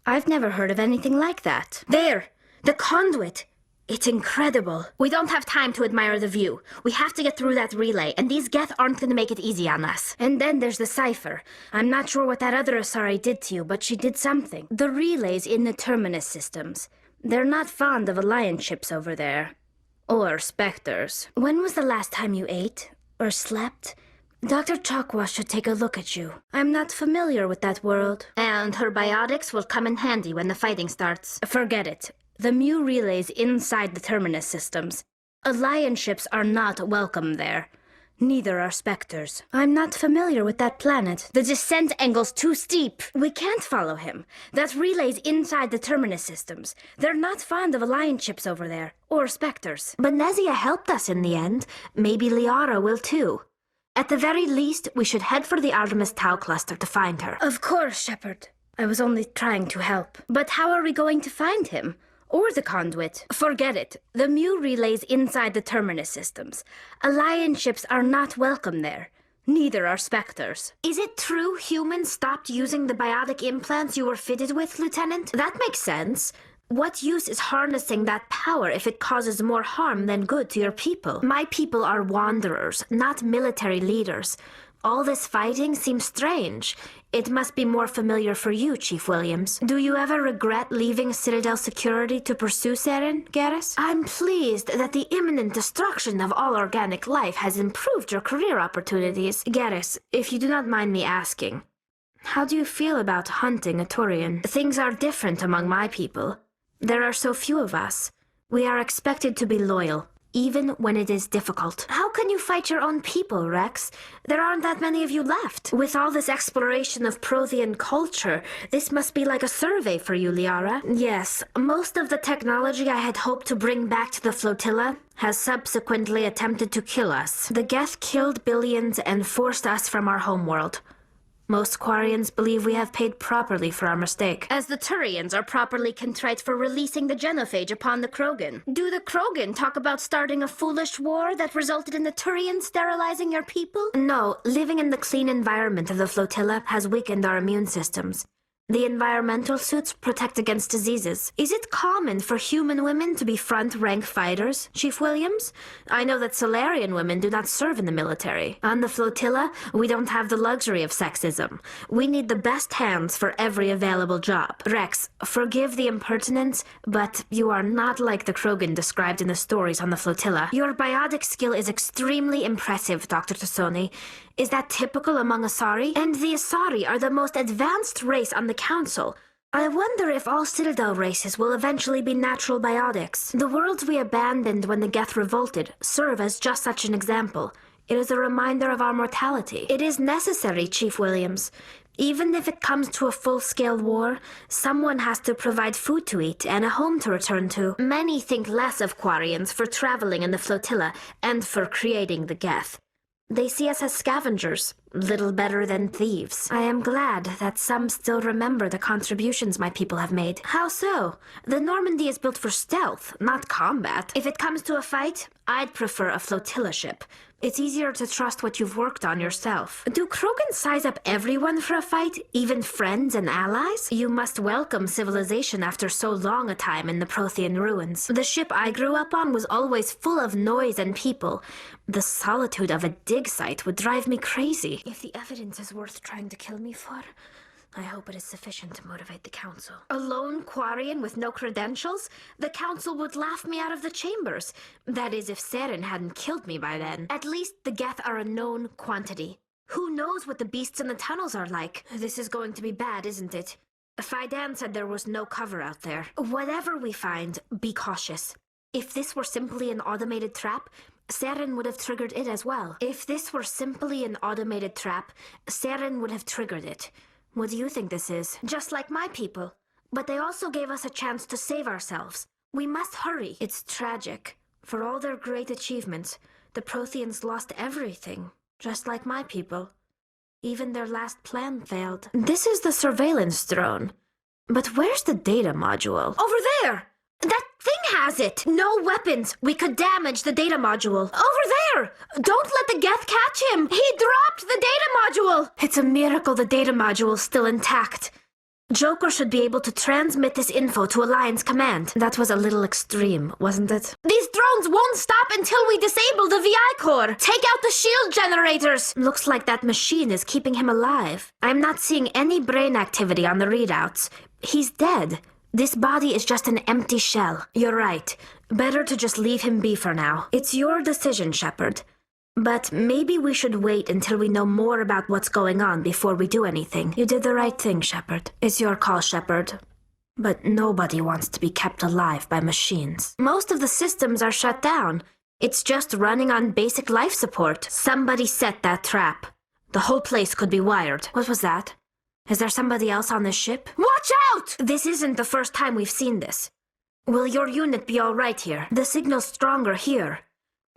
I've never heard of anything like that. There! The conduit! It's incredible. We don't have time to admire the view. We have to get through that relay, and these Geth aren't going to make it easy on us. And then there's the cipher. I'm not sure what that other Asari did to you, but she did something. The relays in the Terminus systems. They're not fond of Alliance ships over there. Or Spectres. When was the last time you ate? Or slept? Dr. Chokwa should take a look at you. I'm not familiar with that world. And her biotics will come in handy when the fighting starts. Forget it. The Mu relays inside the Terminus systems. Alliance ships are not welcome there. Neither are Spectres. I'm not familiar with that planet. The descent angle's too steep. We can't follow him. That relay's inside the Terminus systems. They're not fond of Alliance ships over there. Or Spectres. But Nezia helped us in the end. Maybe Liara will too. At the very least, we should head for the Artemis Tau cluster to find her. Of course, Shepard. I was only trying to help. But how are we going to find him? Or the conduit? Forget it. The Mu relay's inside the Terminus systems. Alliance ships are not welcome there. Neither are Spectres. Is it true humans stopped using the biotic implants you were fitted with, Lieutenant? That makes sense. What use is harnessing that power if it causes more harm than good to your people? My people are wanderers, not military leaders. All this fighting seems strange. It must be more familiar for you, Chief Williams. Do you ever regret leaving Citadel security to pursue Saren, Garrus? I'm pleased that the imminent destruction of all organic life has improved your career opportunities. Garrus, if you do not mind me asking, how do you feel about hunting a Turian? Things are different among my people. There are so few of us. We are expected to be loyal, even when it is difficult. How can you fight your own people, Rex? There aren't that many of you left. With all this exploration of Prothean culture, this must be like a survey for you, Liara. Yes, most of the technology I had hoped to bring back to the flotilla has subsequently attempted to kill us. The Geth killed billions and forced us from our homeworld. Most Quarians believe we have paid properly for our mistake. As the Turians are properly contrite for releasing the genophage upon the Krogan. Do the Krogan talk about starting a foolish war that resulted in the Turians sterilizing your people? No, living in the clean environment of the flotilla has weakened our immune systems. The environmental suits protect against diseases. Is it common for human women to be front-rank fighters, Chief Williams? I know that Solarian women do not serve in the military. On the flotilla, we don't have the luxury of sexism. We need the best hands for every available job. Rex, forgive the impertinence, but you are not like the Krogan described in the stories on the flotilla. Your biotic skill is extremely impressive, Dr. Tassoni. Is that typical among Asari? And the Asari are the most advanced race on the Council. I wonder if all Citadel races will eventually be natural biotics. The worlds we abandoned when the Geth revolted serve as just such an example. It is a reminder of our mortality. It is necessary, Chief Williams. Even if it comes to a full-scale war, someone has to provide food to eat and a home to return to. Many think less of Quarians for traveling in the flotilla and for creating the Geth. They see us as scavengers, little better than thieves. I am glad that some still remember the contributions my people have made. How so? The Normandy is built for stealth, not combat. If it comes to a fight, I'd prefer a flotilla ship. It's easier to trust what you've worked on yourself. Do Krogan size up everyone for a fight, even friends and allies? You must welcome civilization after so long a time in the Prothean ruins. The ship I grew up on was always full of noise and people. The solitude of a dig site would drive me crazy. If the evidence is worth trying to kill me for, I hope it is sufficient to motivate the Council. A lone Quarian with no credentials? The Council would laugh me out of the chambers. That is, if Saren hadn't killed me by then. At least the Geth are a known quantity. Who knows what the beasts in the tunnels are like? This is going to be bad, isn't it? Faidan said there was no cover out there. Whatever we find, be cautious. If this were simply an automated trap, Seren would have triggered it as well. If this were simply an automated trap, Seren would have triggered it. What do you think this is? Just like my people. But they also gave us a chance to save ourselves. We must hurry. It's tragic. For all their great achievements, the Protheans lost everything. Just like my people. Even their last plan failed. This is the surveillance drone. But where's the data module? Over there! That thing has it! No weapons! We could damage the data module. Over there! Don't let the Geth catch him! He dropped the data module! It's a miracle the data module's still intact. Joker should be able to transmit this info to Alliance Command. That was a little extreme, wasn't it? These drones won't stop until we disable the VI core! Take out the shield generators! Looks like that machine is keeping him alive. I'm not seeing any brain activity on the readouts. He's dead. This body is just an empty shell. You're right. Better to just leave him be for now. It's your decision, Shepard. But maybe we should wait until we know more about what's going on before we do anything. You did the right thing, Shepard. It's your call, Shepard. But nobody wants to be kept alive by machines. Most of the systems are shut down. It's just running on basic life support. Somebody set that trap. The whole place could be wired. What was that? Is there somebody else on the ship? Watch out! This isn't the first time we've seen this. Will your unit be all right here? The signal's stronger here.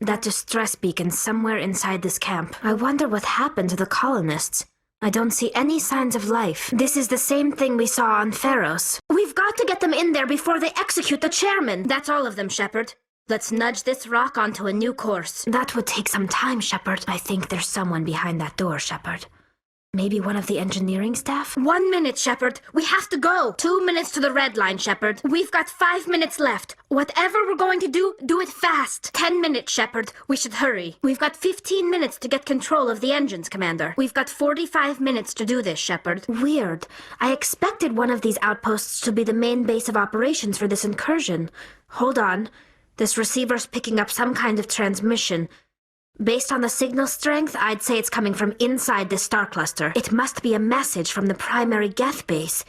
That distress beacon's somewhere inside this camp. I wonder what happened to the colonists. I don't see any signs of life. This is the same thing we saw on Pharos. We've got to get them in there before they execute the chairman. That's all of them, Shepard. Let's nudge this rock onto a new course. That would take some time, Shepard. I think there's someone behind that door, Shepard. Maybe one of the engineering staff? 1 minute, Shepard. We have to go. 2 minutes to the red line, Shepard. We've got 5 minutes left. Whatever we're going to do it fast. 10 minutes, Shepard. We should hurry. We've got 15 minutes to get control of the engines, Commander. We've got 45 minutes to do this, Shepard. Weird. I expected one of these outposts to be the main base of operations for this incursion. Hold on. This receiver's picking up some kind of transmission. Based on the signal strength, I'd say it's coming from inside the star cluster. It must be a message from the primary Geth base.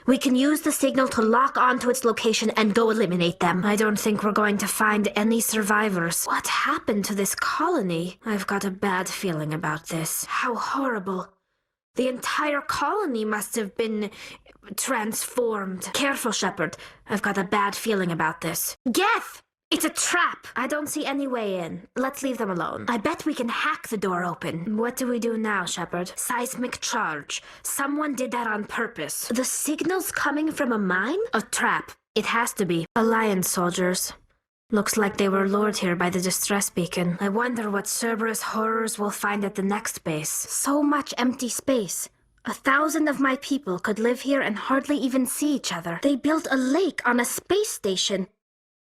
We can use the signal to lock onto its location and go eliminate them. I don't think we're going to find any survivors. What happened to this colony? I've got a bad feeling about this. How horrible. The entire colony must have been transformed. Careful, Shepard. I've got a bad feeling about this. Geth! It's a trap! I don't see any way in. Let's leave them alone. I bet we can hack the door open. What do we do now, Shepard? Seismic charge. Someone did that on purpose. The signal's coming from a mine? A trap. It has to be. Alliance soldiers. Looks like they were lured here by the distress beacon. I wonder what Cerberus horrors we'll find at the next base. So much empty space. 1,000 of my people could live here and hardly even see each other. They built a lake on a space station.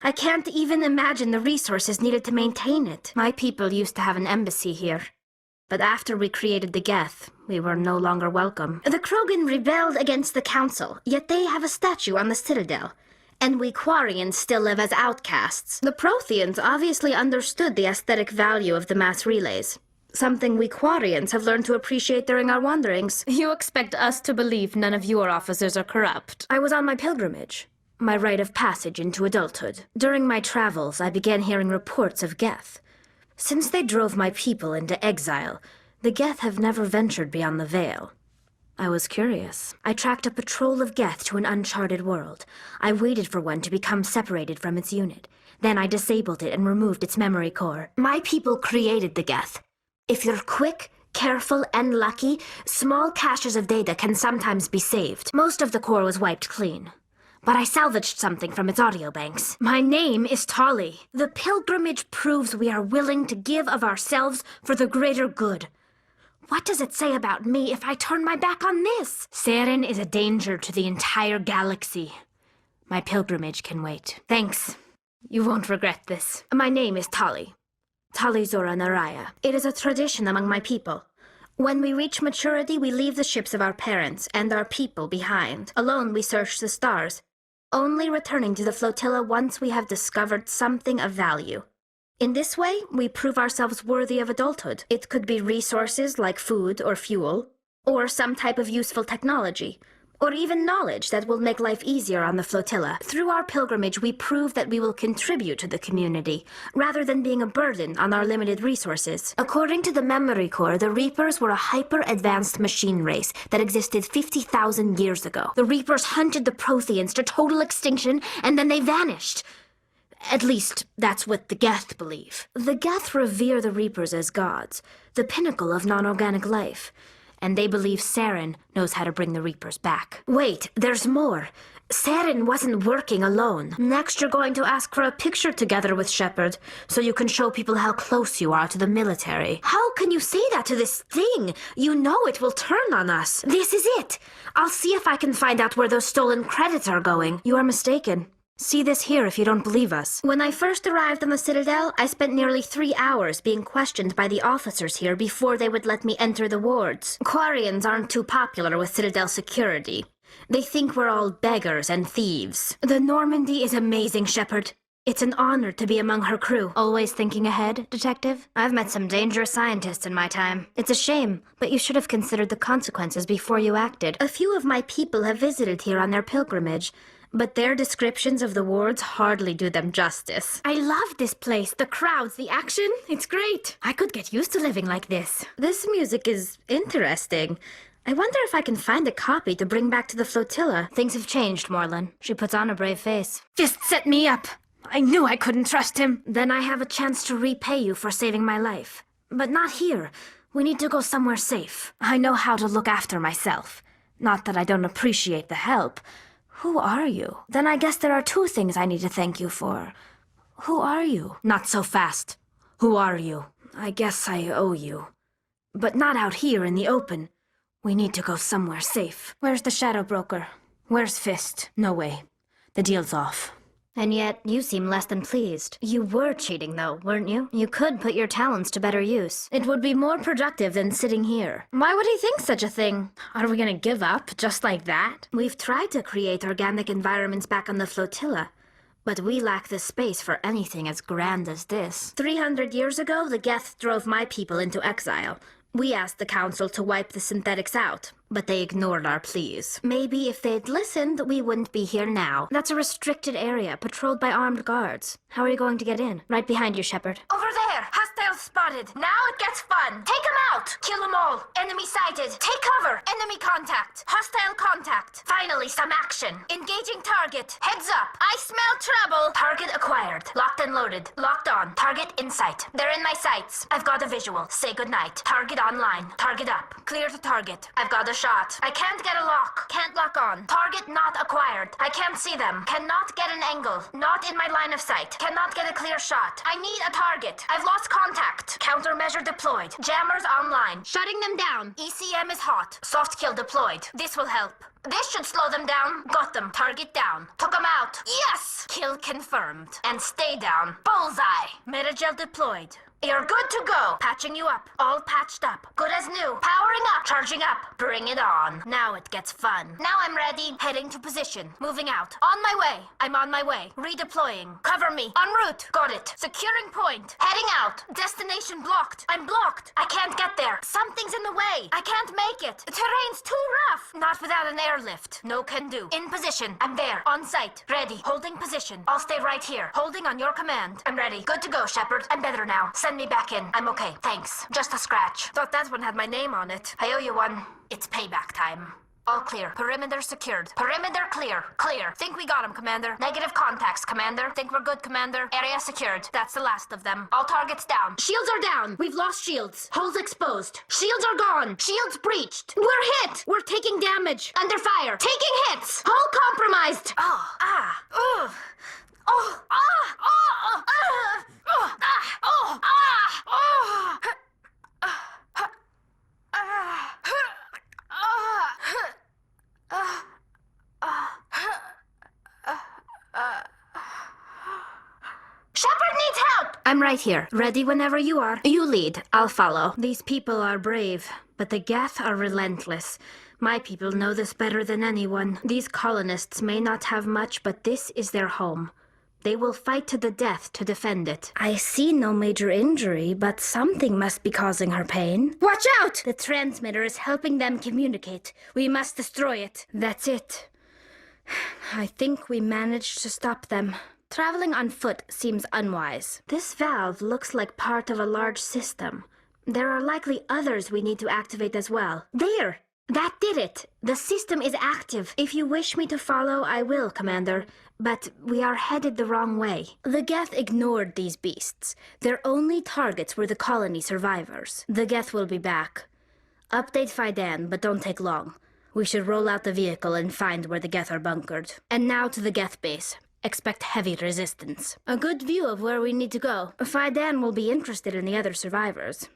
I can't even imagine the resources needed to maintain it. My people used to have an embassy here. But after we created the Geth, we were no longer welcome. The Krogan rebelled against the Council, yet they have a statue on the Citadel. And we Quarians still live as outcasts. The Protheans obviously understood the aesthetic value of the mass relays. Something we Quarians have learned to appreciate during our wanderings. You expect us to believe none of your officers are corrupt? I was on my pilgrimage. My rite of passage into adulthood. During my travels, I began hearing reports of Geth. Since they drove my people into exile, the Geth have never ventured beyond the Veil. I was curious. I tracked a patrol of Geth to an uncharted world. I waited for one to become separated from its unit. Then I disabled it and removed its memory core. My people created the Geth. If you're quick, careful, and lucky, small caches of data can sometimes be saved. Most of the core was wiped clean. But I salvaged something from its audio banks. My name is Tali. The pilgrimage proves we are willing to give of ourselves for the greater good. What does it say about me if I turn my back on this? Seren is a danger to the entire galaxy. My pilgrimage can wait. Thanks. You won't regret this. My name is Tali. Tali'Zorah Naraya. It is a tradition among my people. When we reach maturity, we leave the ships of our parents and our people behind. Alone, we search the stars, only returning to the flotilla once we have discovered something of value. In this way, we prove ourselves worthy of adulthood. It could be resources like food or fuel, or some type of useful technology. or even knowledge that will make life easier on the flotilla. Through our pilgrimage, we prove that we will contribute to the community, rather than being a burden on our limited resources. According to the Memory Corps, the Reapers were a hyper-advanced machine race that existed 50,000 years ago. The Reapers hunted the Protheans to total extinction, and then they vanished. At least, that's what the Geth believe. The Geth revere the Reapers as gods, the pinnacle of non-organic life. And they believe Saren knows how to bring the Reapers back. Wait, there's more. Saren wasn't working alone. Next, you're going to ask for a picture together with Shepard, so you can show people how close you are to the military. How can you say that to this thing? You know it will turn on us. This is it. I'll see if I can find out where those stolen credits are going. You are mistaken. See this here if you don't believe us. When I first arrived on the Citadel, I spent nearly 3 hours being questioned by the officers here before they would let me enter the wards. Quarians aren't too popular with Citadel security. They think we're all beggars and thieves. The Normandy is amazing, Shepard. It's an honor to be among her crew. Always thinking ahead, Detective? I've met some dangerous scientists in my time. It's a shame, but you should have considered the consequences before you acted. A few of my people have visited here on their pilgrimage, but their descriptions of the wards hardly do them justice. I love this place. The crowds, the action. It's great. I could get used to living like this. This music is interesting. I wonder if I can find a copy to bring back to the flotilla. Things have changed, Morlun. She puts on a brave face. Just set me up. I knew I couldn't trust him. Then I have a chance to repay you for saving my life. But not here. We need to go somewhere safe. I know how to look after myself. Not that I don't appreciate the help. Who are you? Then I guess there are 2 things I need to thank you for. Who are you? Not so fast. Who are you? I guess I owe you. But not out here in the open. We need to go somewhere safe. Where's the Shadow Broker? Where's Fist? No way. The deal's off. And yet, you seem less than pleased. You were cheating, though, weren't you? You could put your talents to better use. It would be more productive than sitting here. Why would he think such a thing? Are we gonna give up, just like that? We've tried to create organic environments back on the flotilla, but we lack the space for anything as grand as this. 300 years ago, the Geth drove my people into exile. We asked the Council to wipe the synthetics out, but they ignored our pleas. Maybe if they'd listened, we wouldn't be here now. That's a restricted area, patrolled by armed guards. How are you going to get in? Right behind you, Shepard. Over there! Hostiles spotted! Now it gets fun! Take them out! Kill them all! Enemy sighted! Take cover! Enemy contact! Hostile contact! Finally, some action! Engaging target! Heads up! I smell trouble! Target acquired. Locked and loaded. Locked on. Target in sight. They're in my sights. I've got a visual. Say goodnight. Target online. Target up. Clear to target. I've got a shot. I can't get a lock. Can't lock on. Target not acquired. I can't see them. Cannot get an angle. Not in my line of sight. Cannot get a clear shot. I need a target. I've lost contact. Countermeasure deployed. Jammers online. Shutting them down. ECM is hot. Soft kill deployed. This will help. This should slow them down. Got them. Target down. Took them out. Yes! Kill confirmed. And stay down. Bullseye. Metagel deployed. You're good to go. Patching you up. All patched up. Good as new. Powering up. Charging up. Bring it on. Now it gets fun. Now I'm ready. Heading to position. Moving out. On my way. I'm on my way. Redeploying. Cover me. En route. Got it. Securing point. Heading out. Destination blocked. I'm blocked. I can't get there. Something's in the way. I can't make it. The terrain's too rough. Not without an airlift. No can do. In position. I'm there. On site. Ready. Holding position. I'll stay right here. Holding on your command. I'm ready. Good to go, Shepard. I'm better now. Send me back in. I'm okay. Thanks. Just a scratch. Thought that one had my name on it. I owe you one. It's payback time. All clear. Perimeter secured. Perimeter clear. Clear. Think we got him, Commander. Negative contacts, Commander. Think we're good, Commander. Area secured. That's the last of them. All targets down. Shields are down. We've lost shields. Holes exposed. Shields are gone. Shields breached. We're hit. We're taking damage. Under fire. Taking hits. Hull compromised. Oh. Ah. Ugh. Oh. Ah. Oh. Ah. Oh. Ah. Oh. Ah. Oh. Shepard needs help! I'm right here. Ready whenever you are. You lead. I'll follow. These people are brave, but the Geth are relentless. My people know this better than anyone. These colonists may not have much, but this is their home. They will fight to the death to defend it. I see no major injury, but something must be causing her pain. Watch out! The transmitter is helping them communicate. We must destroy it. That's it. I think we managed to stop them. Traveling on foot seems unwise. This valve looks like part of a large system. There are likely others we need to activate as well. There! That did it! The system is active. If you wish me to follow, I will, Commander. But we are headed the wrong way. The Geth ignored these beasts. Their only targets were the colony survivors. The Geth will be back. Update Fidan, but don't take long. We should roll out the vehicle and find where the Geth are bunkered. And now to the Geth base. Expect heavy resistance. A good view of where we need to go. Fidan will be interested in the other survivors.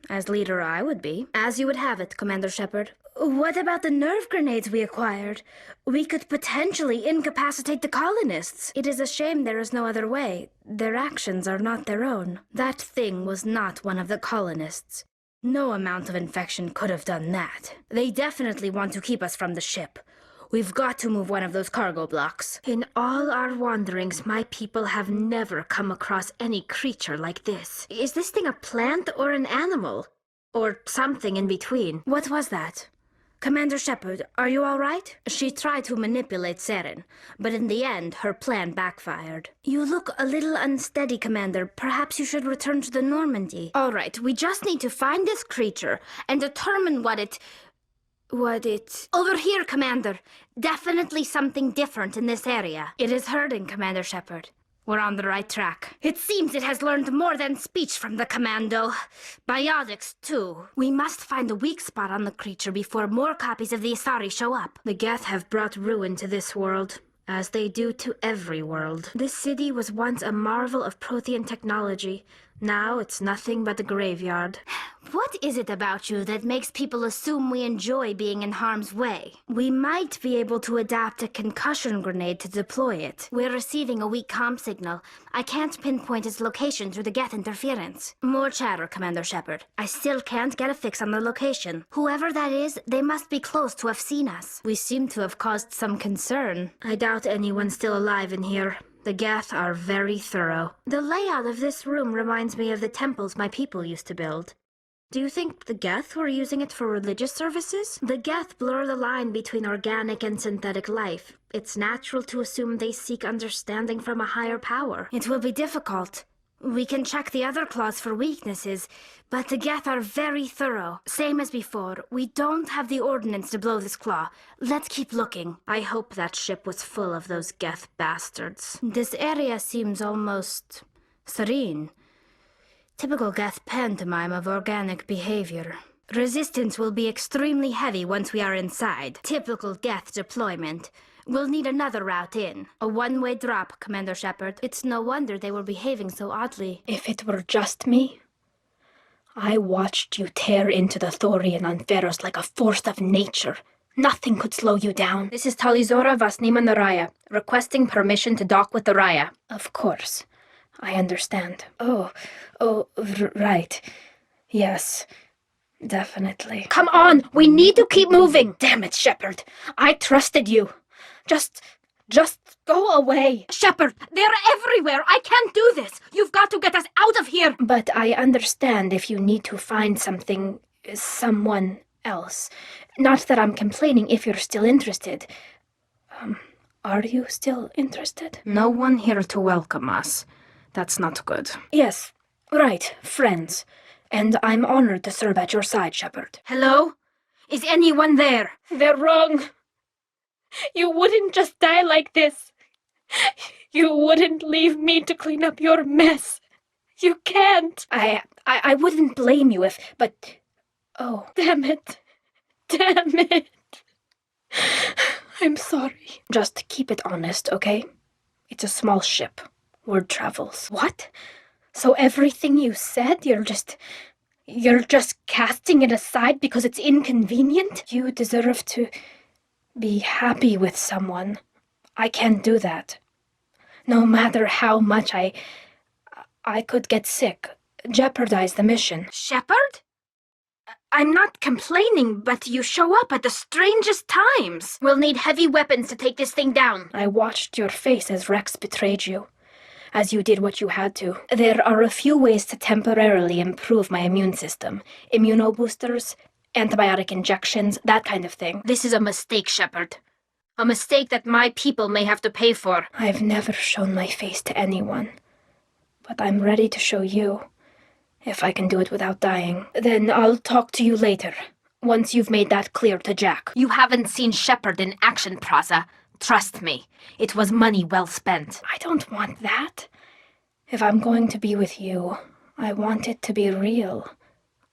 As leader, I would be. As you would have it, Commander Shepard. What about the nerve grenades we acquired? We could potentially incapacitate the colonists. It is a shame there is no other way. Their actions are not their own. That thing was not one of the colonists. No amount of infection could have done that. They definitely want to keep us from the ship. We've got to move one of those cargo blocks. In all our wanderings, my people have never come across any creature like this. Is this thing a plant or an animal? Or something in between? What was that? Commander Shepard, are you all right? She tried to manipulate Seren, but in the end, her plan backfired. You look a little unsteady, Commander. Perhaps you should return to the Normandy. All right, we just need to find this creature and determine what it... Over here, Commander. Definitely something different in this area. It is hurting, Commander Shepard. We're on the right track. It seems it has learned more than speech from the commando. Biotics, too. We must find a weak spot on the creature before more copies of the Asari show up. The Geth have brought ruin to this world, as they do to every world. This city was once a marvel of Prothean technology. Now it's nothing but a graveyard. What is it about you that makes people assume we enjoy being in harm's way? We might be able to adapt a concussion grenade to deploy it. We're receiving a weak comm signal. I can't pinpoint its location through the Geth interference. More chatter, Commander Shepard. I still can't get a fix on the location. Whoever that is, they must be close to have seen us. We seem to have caused some concern. I doubt anyone's still alive in here. The Geth are very thorough. The layout of this room reminds me of the temples my people used to build. Do you think the Geth were using it for religious services? The Geth blur the line between organic and synthetic life. It's natural to assume they seek understanding from a higher power. It will be difficult. We can check the other claws for weaknesses, but the Geth are very thorough. Same as before, we don't have the ordnance to blow this claw. Let's keep looking. I hope that ship was full of those Geth bastards. This area seems almost serene. Typical Geth pantomime of organic behavior. Resistance will be extremely heavy once we are inside. Typical Geth deployment. We'll need another route in. A one-way drop, Commander Shepard. It's no wonder they were behaving so oddly. If it were just me, I watched you tear into the Thorian on Feros like a force of nature. Nothing could slow you down. This is Tali'Zorah Vasniman the Raya, requesting permission to dock with the Raya. Of course. I understand. Right. Yes. Definitely. Come on! We need to keep moving! Damn it, Shepard. I trusted you. Just go away. Shepard, they're everywhere. I can't do this. You've got to get us out of here. But I understand if you need to find someone else. Not that I'm complaining if you're still interested. Are you still interested? No one here to welcome us. That's not good. Yes, right, friends. And I'm honored to serve at your side, Shepard. Hello? Is anyone there? They're wrong. You wouldn't just die like this. You wouldn't leave me to clean up your mess. You can't. I wouldn't blame you but... Oh, damn it. Damn it. I'm sorry. Just keep it honest, okay? It's a small ship. Word travels. What? So everything you said, you're just casting it aside because it's inconvenient? You deserve to be happy with someone. I can't do that. No matter how much I could get sick, jeopardize the mission. Shepard? I'm not complaining, but you show up at the strangest times. We'll need heavy weapons to take this thing down. I watched your face as Rex betrayed you. as you did what you had to. There are a few ways to temporarily improve my immune system. Immunoboosters, antibiotic injections, that kind of thing. This is a mistake, Shepard. A mistake that my people may have to pay for. I've never shown my face to anyone. But I'm ready to show you. If I can do it without dying. Then I'll talk to you later. Once you've made that clear to Jack. You haven't seen Shepard in action, Praza. Trust me. It was money well spent. I don't want that. If I'm going to be with you, I want it to be real.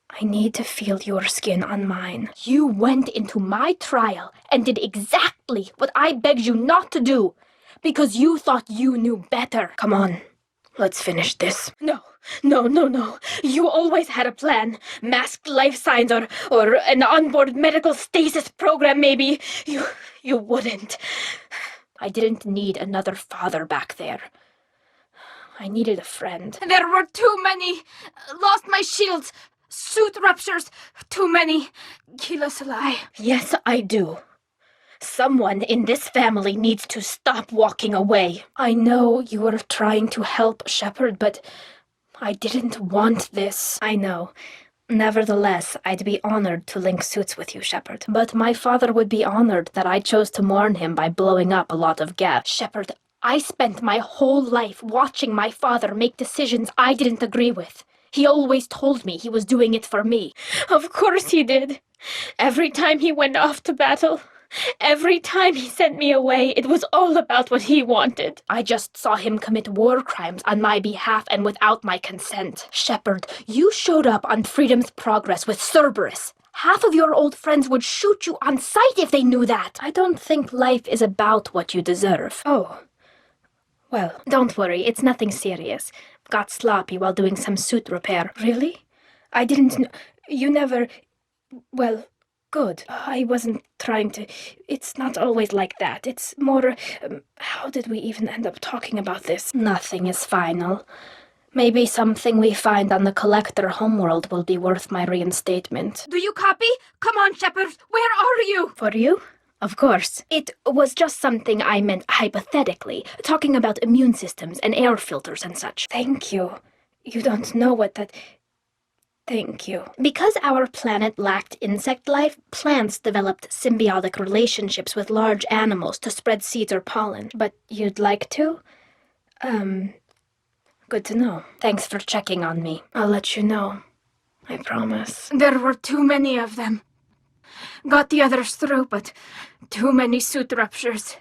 I need to feel your skin on mine. You went into my trial and did exactly what I begged you not to do, because you thought you knew better. Come on, let's finish this. No. You always had a plan. Masked life signs or an onboard medical stasis program, maybe. You wouldn't. I didn't need another father back there. I needed a friend. There were too many. Lost my shields. Suit ruptures. Too many. Kilosalai. Yes, I do. Someone in this family needs to stop walking away. I know you were trying to help, Shepard, but I didn't want this. I know. Nevertheless, I'd be honored to link suits with you, Shepard. But my father would be honored that I chose to mourn him by blowing up a lot of gas. Shepard, I spent my whole life watching my father make decisions I didn't agree with. He always told me he was doing it for me. Of course he did. Every time he went off to battle, every time he sent me away, it was all about what he wanted. I just saw him commit war crimes on my behalf and without my consent. Shepard, you showed up on Freedom's Progress with Cerberus. Half of your old friends would shoot you on sight if they knew that. I don't think life is about what you deserve. Oh. Well, don't worry, it's nothing serious. Got sloppy while doing some suit repair. Really? I didn't know. You never... Well, good. I wasn't trying to... It's not always like that. It's more... how did we even end up talking about this? Nothing is final. Maybe something we find on the Collector homeworld will be worth my reinstatement. Do you copy? Come on, Shepard. Where are you? For you? Of course. It was just something I meant hypothetically, talking about immune systems and air filters and such. Thank you. You don't know what that... Thank you. Because our planet lacked insect life, plants developed symbiotic relationships with large animals to spread seeds or pollen. But you'd like to? Good to know. Thanks for checking on me. I'll let you know. I promise. There were too many of them. Got the others through, but too many suit ruptures.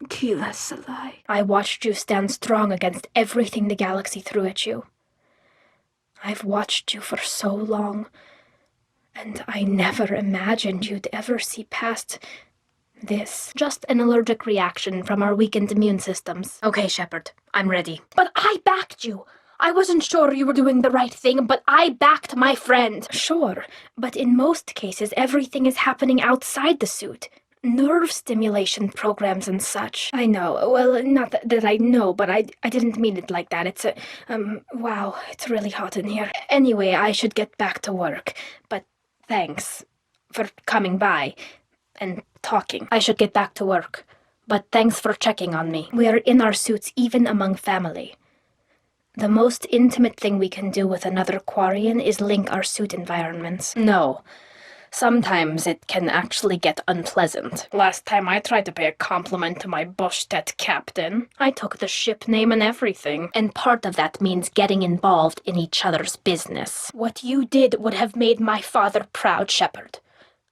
Kila Salai. I watched you stand strong against everything the galaxy threw at you. I've watched you for so long, and I never imagined you'd ever see past this. Just an allergic reaction from our weakened immune systems. Okay, Shepard, I'm ready. But I backed you! I wasn't sure you were doing the right thing, but I backed my friend. Sure, but in most cases, everything is happening outside the suit. Nerve stimulation programs and such. I know. Well, not that I know, but I didn't mean it like that. It's wow, it's really hot in here. Anyway, I should get back to work. But thanks for coming by and talking. I should get back to work. But thanks for checking on me. We are in our suits even among family. The most intimate thing we can do with another Quarian is link our suit environments. No. Sometimes it can actually get unpleasant. Last time I tried to pay a compliment to my Boschtet captain, I took the ship name and everything. And part of that means getting involved in each other's business. What you did would have made my father proud, Shepard.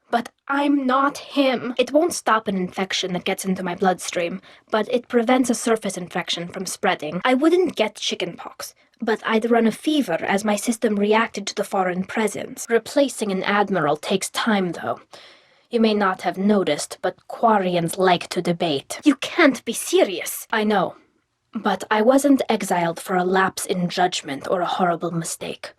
But I'm not him. It won't stop an infection that gets into my bloodstream, but it prevents a surface infection from spreading. I wouldn't get chickenpox, but I'd run a fever as my system reacted to the foreign presence. Replacing an admiral takes time, though. You may not have noticed, but Quarians like to debate. You can't be serious. I know, but I wasn't exiled for a lapse in judgment or a horrible mistake.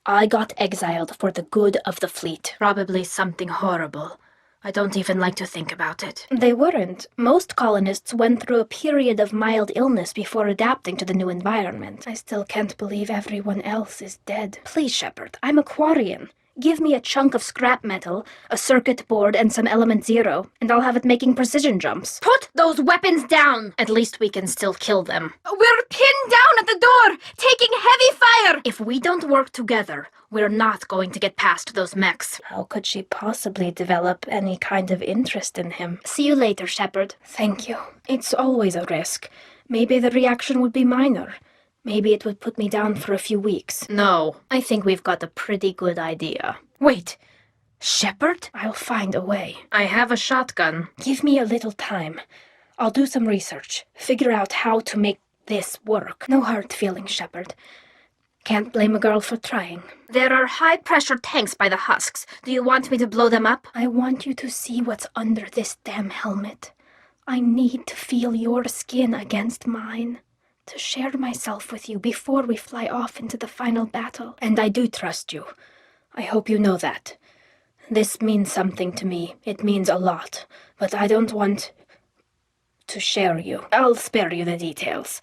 I got exiled for the good of the fleet. Probably something horrible. I don't even like to think about it. They weren't. Most colonists went through a period of mild illness before adapting to the new environment. I still can't believe everyone else is dead. Please, Shepard, I'm a Quarian. Give me a chunk of scrap metal, a circuit board, and some element 0, and I'll have it making precision jumps. Put those weapons down! At least we can still kill them. We're pinned down at the door, taking heavy fire! If we don't work together, we're not going to get past those mechs. How could she possibly develop any kind of interest in him? See you later, Shepard. Thank you. It's always a risk. Maybe the reaction would be minor. Maybe it would put me down for a few weeks. No. I think we've got a pretty good idea. Wait. Shepard? I'll find a way. I have a shotgun. Give me a little time. I'll do some research. Figure out how to make this work. No hard feelings, Shepard. Can't blame a girl for trying. There are high-pressure tanks by the husks. Do you want me to blow them up? I want you to see what's under this damn helmet. I need to feel your skin against mine. To share myself with you before we fly off into the final battle. And I do trust you. I hope you know that. This means something to me. It means a lot. But I don't want to share you. I'll spare you the details.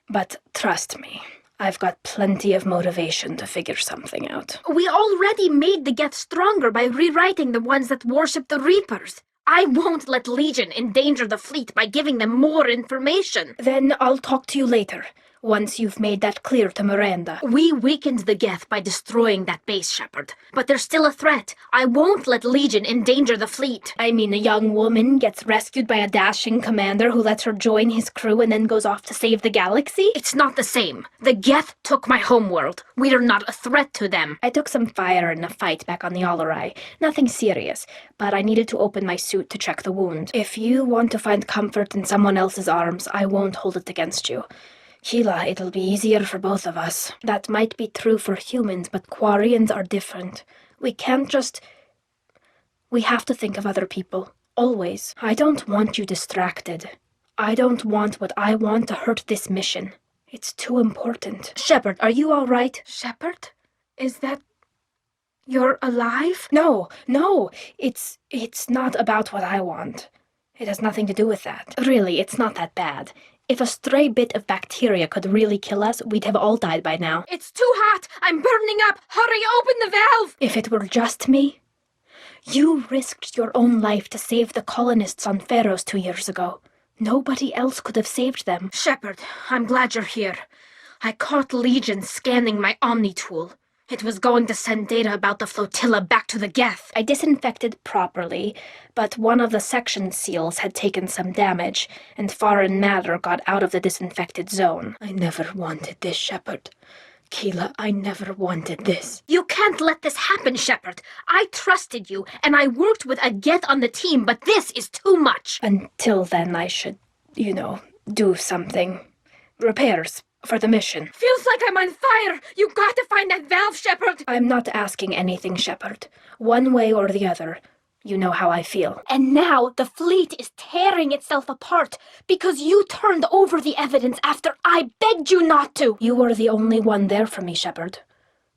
But trust me, I've got plenty of motivation to figure something out. We already made the Geth stronger by rewriting the ones that worship the Reapers. I won't let Legion endanger the fleet by giving them more information. Then I'll talk to you later, once you've made that clear to Miranda. We weakened the Geth by destroying that base, Shepard. But there's still a threat. I won't let Legion endanger the fleet. I mean, a young woman gets rescued by a dashing commander who lets her join his crew and then goes off to save the galaxy? It's not the same. The Geth took my homeworld. We're not a threat to them. I took some fire in a fight back on the Alarai. Nothing serious, but I needed to open my suit to check the wound. If you want to find comfort in someone else's arms, I won't hold it against you. Sheila, it'll be easier for both of us. That might be true for humans, but Quarians are different. We can't just... We have to think of other people. Always. I don't want you distracted. I don't want what I want to hurt this mission. It's too important. Shepard, are you all right? Shepard? Is that... You're alive? No. It's not about what I want. It has nothing to do with that. Really, it's not that bad. If a stray bit of bacteria could really kill us, we'd have all died by now. It's too hot! I'm burning up! Hurry, open the valve! If it were just me... You risked your own life to save the colonists on Pharos 2 years ago. Nobody else could have saved them. Shepard, I'm glad you're here. I caught Legion scanning my Omni tool. It was going to send data about the flotilla back to the Geth. I disinfected properly, but one of the section seals had taken some damage, and foreign matter got out of the disinfected zone. I never wanted this, Shepard. Keela, I never wanted this. You can't let this happen, Shepard. I trusted you, and I worked with a Geth on the team, but this is too much. Until then, I should, do something. Repairs. For the mission. Feels like I'm on fire! You got to find that valve, Shepard! I'm not asking anything, Shepard. One way or the other. You know how I feel. And now the fleet is tearing itself apart because you turned over the evidence after I begged you not to! You were the only one there for me, Shepard.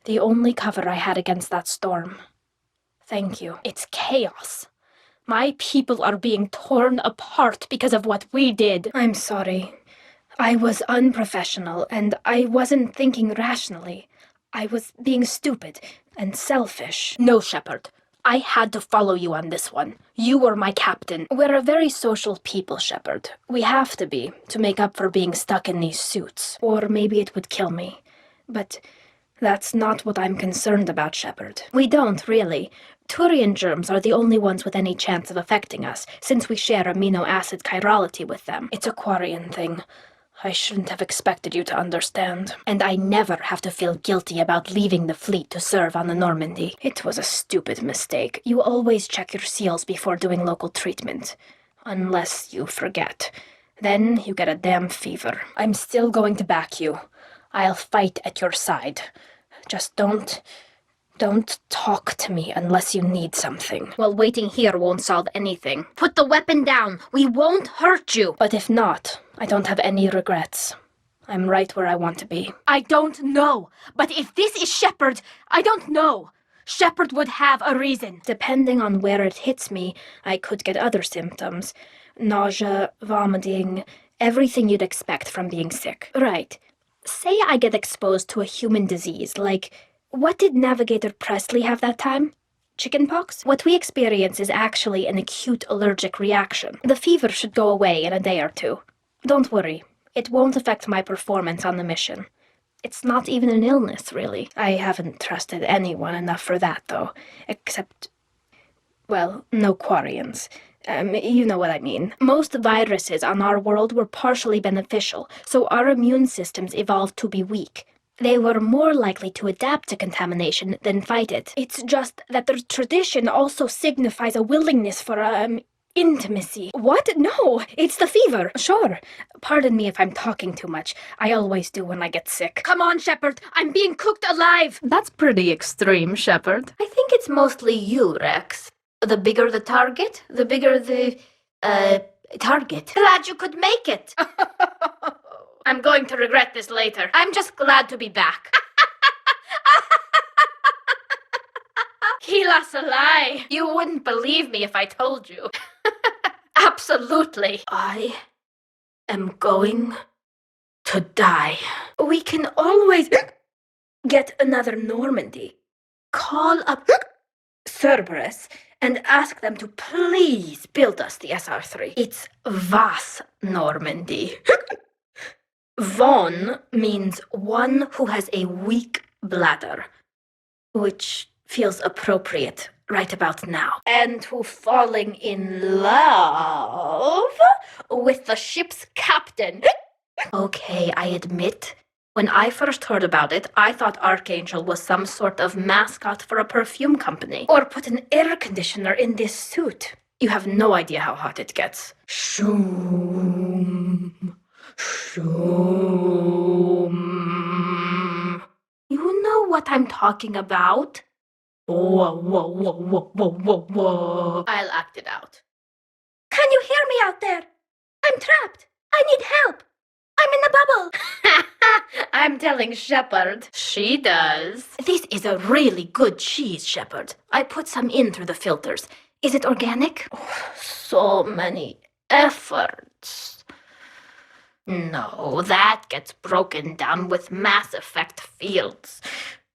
The only cover I had against that storm. Thank you. It's chaos. My people are being torn apart because of what we did. I'm sorry. I was unprofessional, and I wasn't thinking rationally. I was being stupid and selfish. No, Shepard. I had to follow you on this one. You were my captain. We're a very social people, Shepard. We have to be, to make up for being stuck in these suits. Or maybe it would kill me. But that's not what I'm concerned about, Shepard. We don't, really. Turian germs are the only ones with any chance of affecting us, since we share amino acid chirality with them. It's a Quarian thing. I shouldn't have expected you to understand. And I never have to feel guilty about leaving the fleet to serve on the Normandy. It was a stupid mistake. You always check your seals before doing local treatment. Unless you forget. Then you get a damn fever. I'm still going to back you. I'll fight at your side. Just don't talk to me unless you need something. Well, waiting here won't solve anything. Put the weapon down. We won't hurt you. But if not, I don't have any regrets. I'm right where I want to be. I don't know. But if this is Shepard, I don't know. Shepard would have a reason. Depending on where it hits me, I could get other symptoms. Nausea, vomiting, everything you'd expect from being sick. Right. Say I get exposed to a human disease, like What did Navigator Presley have that time? Chickenpox? What we experience is actually an acute allergic reaction. The fever should go away in a day or two. Don't worry, it won't affect my performance on the mission. It's not even an illness, really. I haven't trusted anyone enough for that, though. Except, well, no Quarians. You know what I mean. Most viruses on our world were partially beneficial, so our immune systems evolved to be weak. They were more likely to adapt to contamination than fight it. It's just that their tradition also signifies a willingness for, intimacy. What? No, it's the fever. Sure. Pardon me if I'm talking too much. I always do when I get sick. Come on, Shepard. I'm being cooked alive. That's pretty extreme, Shepard. I think it's mostly you, Rex. The bigger the target, the bigger the, target. Glad you could make it. I'm going to regret this later. I'm just glad to be back. Keelas a lie. You wouldn't believe me if I told you. Absolutely. I am going to die. We can always get another Normandy. Call up Cerberus and ask them to please build us the SR3. It's Vas Normandy. Von means one who has a weak bladder, which feels appropriate right about now. And who falling in love with the ship's captain. Okay, I admit, when I first heard about it, I thought Archangel was some sort of mascot for a perfume company. Or put an air conditioner in this suit. You have no idea how hot it gets. Shoom. Shoom. You know what I'm talking about? Whoa, whoa, whoa, whoa, whoa, whoa, whoa. I'll act it out. Can you hear me out there? I'm trapped. I need help. I'm in a bubble. I'm telling Shepard. She does. This is a really good cheese, Shepard. I put some in through the filters. Is it organic? Oh, so many efforts. No, that gets broken down with Mass Effect fields.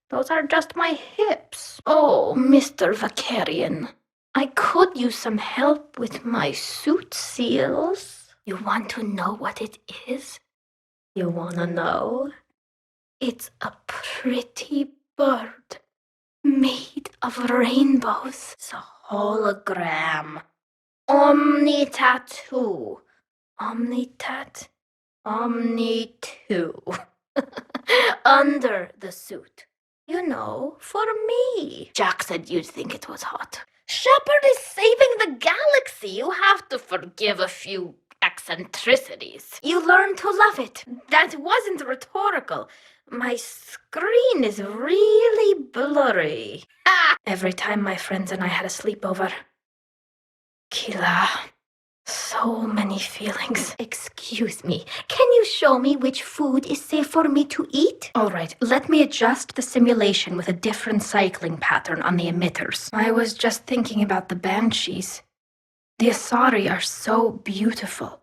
Those are just my hips. Oh, Mr. Vakarian, I could use some help with my suit seals. You want to know what it is? You wanna know? It's a pretty bird made of rainbows. It's a hologram. Omni-tattoo. Omni-tat? Omni-2. Under the suit. You know, for me. Jack said you'd think it was hot. Shepard is saving the galaxy. You have to forgive a few eccentricities. You learn to love it. That wasn't rhetorical. My screen is really blurry. Every time my friends and I had a sleepover. Keela. So many feelings. Excuse me. Can you show me which food is safe for me to eat? All right, let me adjust the simulation with a different cycling pattern on the emitters. I was just thinking about the banshees. The Asari are so beautiful.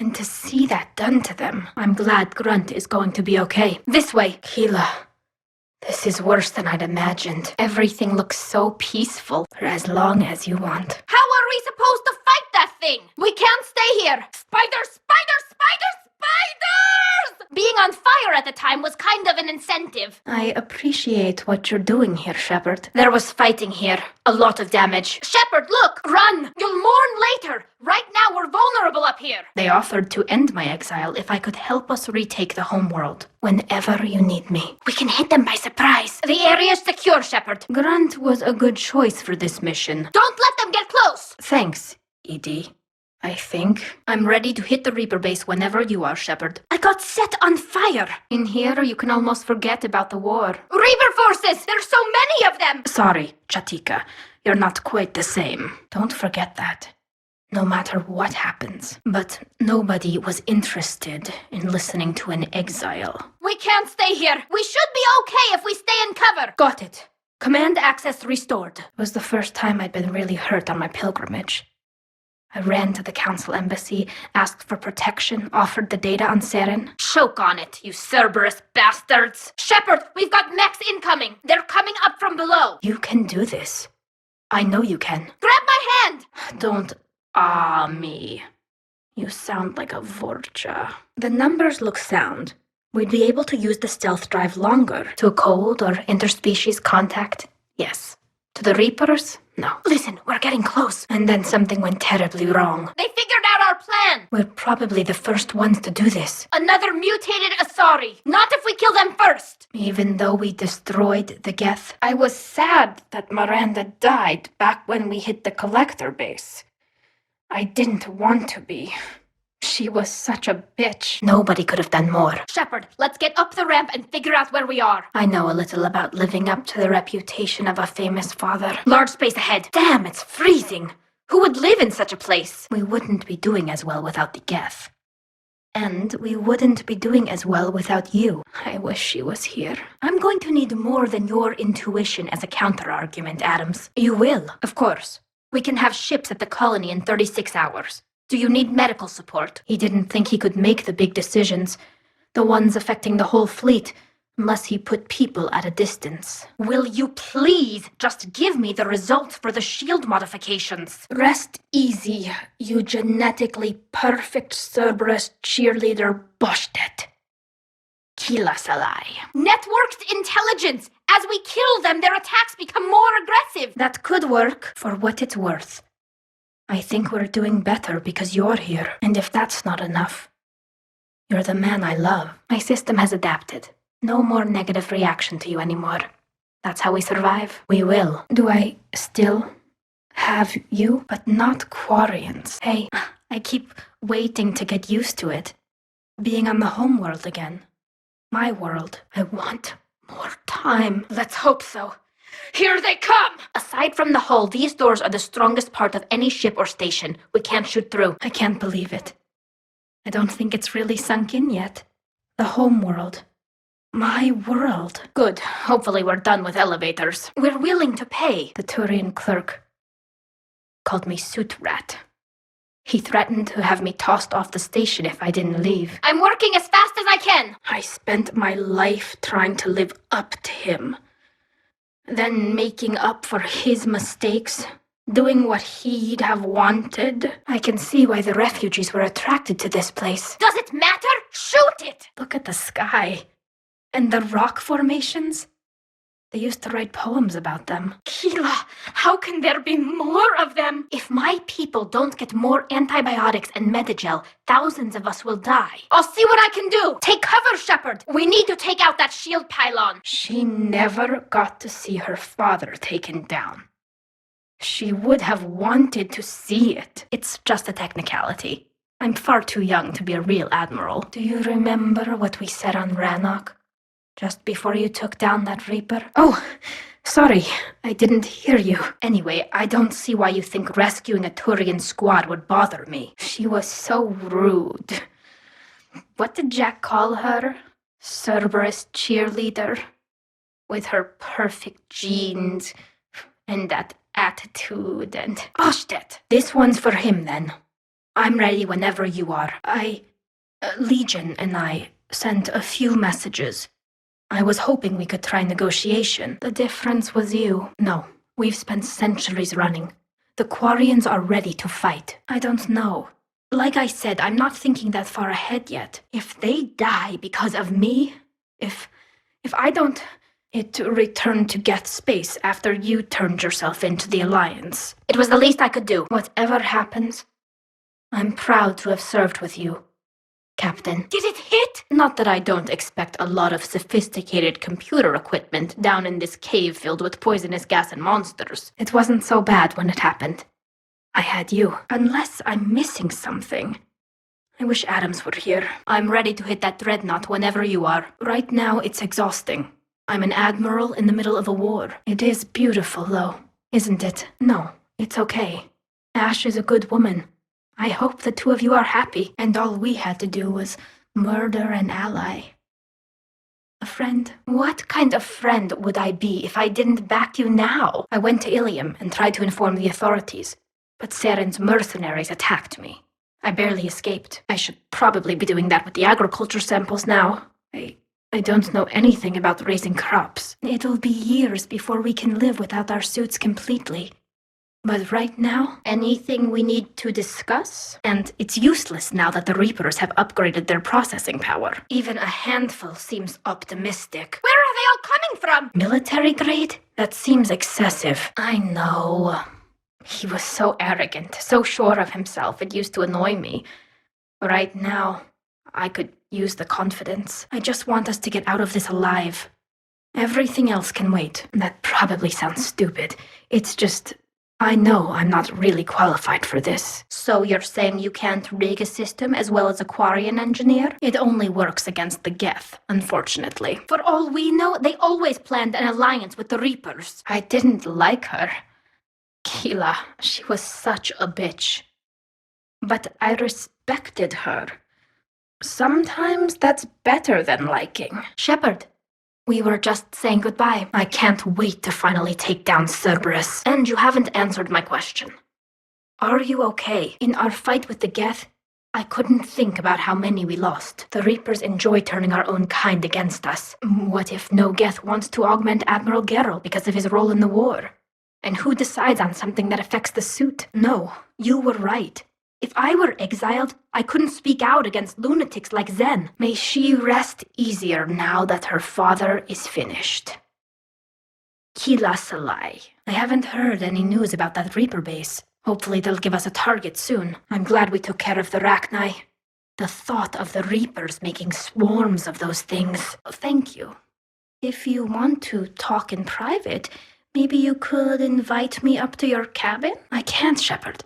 And to see that done to them, I'm glad Grunt is going to be okay. This way, Keela. This is worse than I'd imagined. Everything looks so peaceful for as long as you want. How are we supposed to fight that thing? We can't stay here. Spiders, spiders, spiders, spiders! Being on fire at the time was kind of an incentive. I appreciate what you're doing here, Shepard. There was fighting here. A lot of damage. Shepard, look! Run! You'll mourn later. Right now we're vulnerable up here. They offered to end my exile if I could help us retake the homeworld. Whenever you need me. We can hit them by surprise. The area's secure, Shepard. Grunt was a good choice for this mission. Don't let them get close! Thanks, ED. I think I'm ready to hit the Reaper base whenever you are, Shepard. I got set on fire! In here, you can almost forget about the war. Reaper forces! There's so many of them! Sorry, Chatika. You're not quite the same. Don't forget that. No matter what happens. But nobody was interested in listening to an exile. We can't stay here. We should be okay if we stay in cover. Got it. Command access restored. It was the first time I'd been really hurt on my pilgrimage. I ran to the council embassy, asked for protection, offered the data on Seren. Choke on it, you Cerberus bastards! Shepard, we've got mechs incoming! They're coming up from below! You can do this. I know you can. Grab my hand! Don't me. You sound like a Vorcha. The numbers look sound. We'd be able to use the stealth drive longer. To cold or interspecies contact, yes. To the Reapers, no. Listen, we're getting close. And then something went terribly wrong. They figured out our plan! We're probably the first ones to do this. Another mutated Asari. Not if we kill them first! Even though we destroyed the Geth. I was sad that Miranda died back when we hit the Collector base. I didn't want to be. She was such a bitch. Nobody could have done more. Shepard, let's get up the ramp and figure out where we are. I know a little about living up to the reputation of a famous father. Large space ahead. Damn, it's freezing. Who would live in such a place? We wouldn't be doing as well without the Geth. And we wouldn't be doing as well without you. I wish she was here. I'm going to need more than your intuition as a counter-argument, Adams. You will, of course. We can have ships at the colony in 36 hours. Do you need medical support? He didn't think he could make the big decisions, the ones affecting the whole fleet, unless he put people at a distance. Will you please just give me the results for the shield modifications? Rest easy, you genetically perfect Cerberus cheerleader Boshtet. Kilasalai. Networked intelligence! As we kill them, their attacks become more aggressive! That could work, for what it's worth. I think we're doing better because you're here, and if that's not enough, you're the man I love. My system has adapted. No more negative reaction to you anymore. That's how we survive. We will. Do I still have you? But not Quarians. Hey, I keep waiting to get used to it. Being on the homeworld again. My world. I want more time. Let's hope so. Here they come! Aside from the hull, these doors are the strongest part of any ship or station. We can't shoot through. I can't believe it. I don't think it's really sunk in yet. The homeworld. My world. Good. Hopefully we're done with elevators. We're willing to pay. The Turian clerk called me Suit Rat. He threatened to have me tossed off the station if I didn't leave. I'm working as fast as I can! I spent my life trying to live up to him. Then making up for his mistakes, doing what he'd have wanted. I can see why the refugees were attracted to this place. Does it matter? Shoot it! Look at the sky. And the rock formations. They used to write poems about them. Keela, how can there be more of them? If my people don't get more antibiotics and Medigel, thousands of us will die. I'll see what I can do. Take cover, Shepard. We need to take out that shield pylon. She never got to see her father taken down. She would have wanted to see it. It's just a technicality. I'm far too young to be a real admiral. Do you remember what we said on Rannoch? Just before you took down that Reaper? Oh, sorry, I didn't hear you. Anyway, I don't see why you think rescuing a Turian squad would bother me. She was so rude. What did Jack call her? Cerberus cheerleader? With her perfect genes and that attitude and... Boshtet! This one's for him then. I'm ready whenever you are. Legion and I sent a few messages. I was hoping we could try negotiation. The difference was you. No, we've spent centuries running. The Quarians are ready to fight. I don't know. Like I said, I'm not thinking that far ahead yet. If they die because of me, if I don't return to Geth space after you turned yourself into the Alliance. It was the least I could do. Whatever happens, I'm proud to have served with you. Captain. Did it hit? Not that I don't expect a lot of sophisticated computer equipment down in this cave filled with poisonous gas and monsters. It wasn't so bad when it happened. I had you. Unless I'm missing something. I wish Adams were here. I'm ready to hit that dreadnought whenever you are. Right now, it's exhausting. I'm an admiral in the middle of a war. It is beautiful, though, isn't it? No, it's okay. Ash is a good woman. I hope the two of you are happy, and all we had to do was murder an ally. A friend? What kind of friend would I be if I didn't back you now? I went to Ilium and tried to inform the authorities. but Saren's mercenaries attacked me. I barely escaped. I should probably be doing that with the agriculture samples now. I don't know anything about raising crops. It'll be years before we can live without our suits completely. But right now, anything we need to discuss? And it's useless now that the Reapers have upgraded their processing power. Even a handful seems optimistic. Where are they all coming from? Military grade? That seems excessive. I know. He was so arrogant, so sure of himself, it used to annoy me. Right now, I could use the confidence. I just want us to get out of this alive. Everything else can wait. That probably sounds stupid. It's just, I know I'm not really qualified for this. So you're saying you can't rig a system as well as a Quarian engineer? It only works against the Geth, unfortunately. For all we know, they always planned an alliance with the Reapers. I didn't like her. Keela, she was such a bitch. But I respected her. Sometimes that's better than liking. Shepard, we were just saying goodbye. I can't wait to finally take down Cerberus. And you haven't answered my question. Are you okay? In our fight with the Geth, I couldn't think about how many we lost. The Reapers enjoy turning our own kind against us. What if no Geth wants to augment Admiral Geralt because of his role in the war? And who decides on something that affects the suit? No, you were right. If I were exiled, I couldn't speak out against lunatics like Zen. May she rest easier now that her father is finished. Keela Salai. I haven't heard any news about that Reaper base. Hopefully they'll give us a target soon. I'm glad we took care of the Rachni. The thought of the Reapers making swarms of those things. Thank you. If you want to talk in private, maybe you could invite me up to your cabin? I can't, Shepard.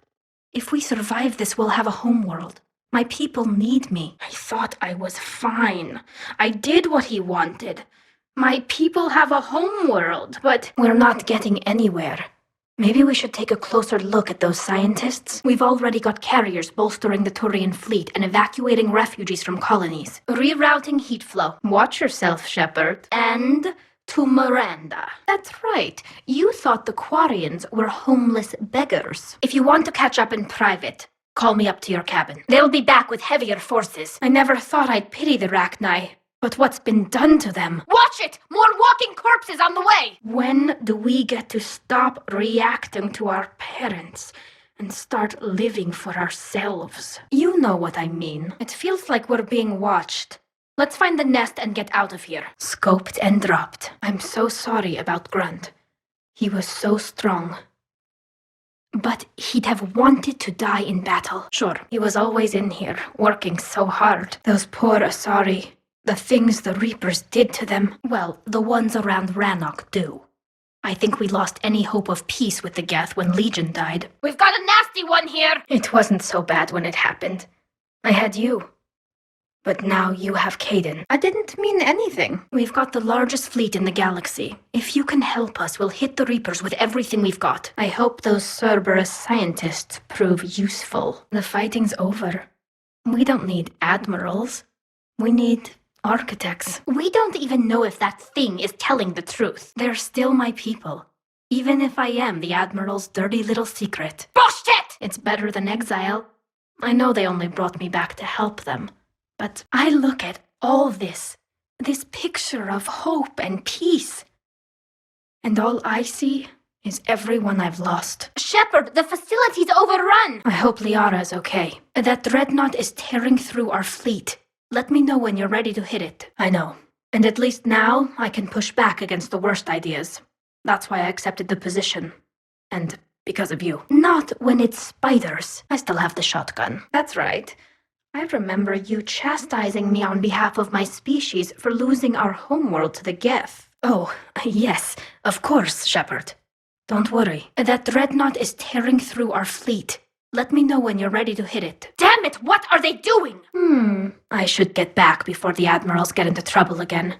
If we survive this, we'll have a homeworld. My people need me. I thought I was fine. I did what he wanted. My people have a homeworld, but we're not getting anywhere. Maybe we should take a closer look at those scientists. We've already got carriers bolstering the Turian fleet and evacuating refugees from colonies. Rerouting heat flow. Watch yourself, Shepard. And to Miranda. That's right. You thought the Quarians were homeless beggars. If you want to catch up in private, call me up to your cabin. They'll be back with heavier forces. I never thought I'd pity the Rachni, but what's been done to them? Watch it! More walking corpses on the way! When do we get to stop reacting to our parents and start living for ourselves? You know what I mean. It feels like we're being watched. Let's find the nest and get out of here. Scoped and dropped. I'm so sorry about Grunt. He was so strong. But he'd have wanted to die in battle. Sure, he was always in here, working so hard. Those poor Asari. The things the Reapers did to them. Well, the ones around Rannoch do. I think we lost any hope of peace with the Geth when Legion died. We've got a nasty one here! It wasn't so bad when it happened. I had you. But now you have Caden. I didn't mean anything. We've got the largest fleet in the galaxy. If you can help us, we'll hit the Reapers with everything we've got. I hope those Cerberus scientists prove useful. The fighting's over. We don't need admirals. We need architects. We don't even know if that thing is telling the truth. They're still my people. Even if I am the Admiral's dirty little secret. Bullshit! It's better than exile. I know they only brought me back to help them. But I look at all this picture of hope and peace, and all I see is everyone I've lost. Shepard, the facility's overrun! I hope Liara's okay. That dreadnought is tearing through our fleet. Let me know when you're ready to hit it. I know. And at least now I can push back against the worst ideas. That's why I accepted the position. And because of you. Not when it's spiders. I still have the shotgun. That's right. I remember you chastising me on behalf of my species for losing our homeworld to the Geth. Oh, yes, of course, Shepard. Don't worry. That dreadnought is tearing through our fleet. Let me know when you're ready to hit it. Damn it, what are they doing? I should get back before the Admirals get into trouble again.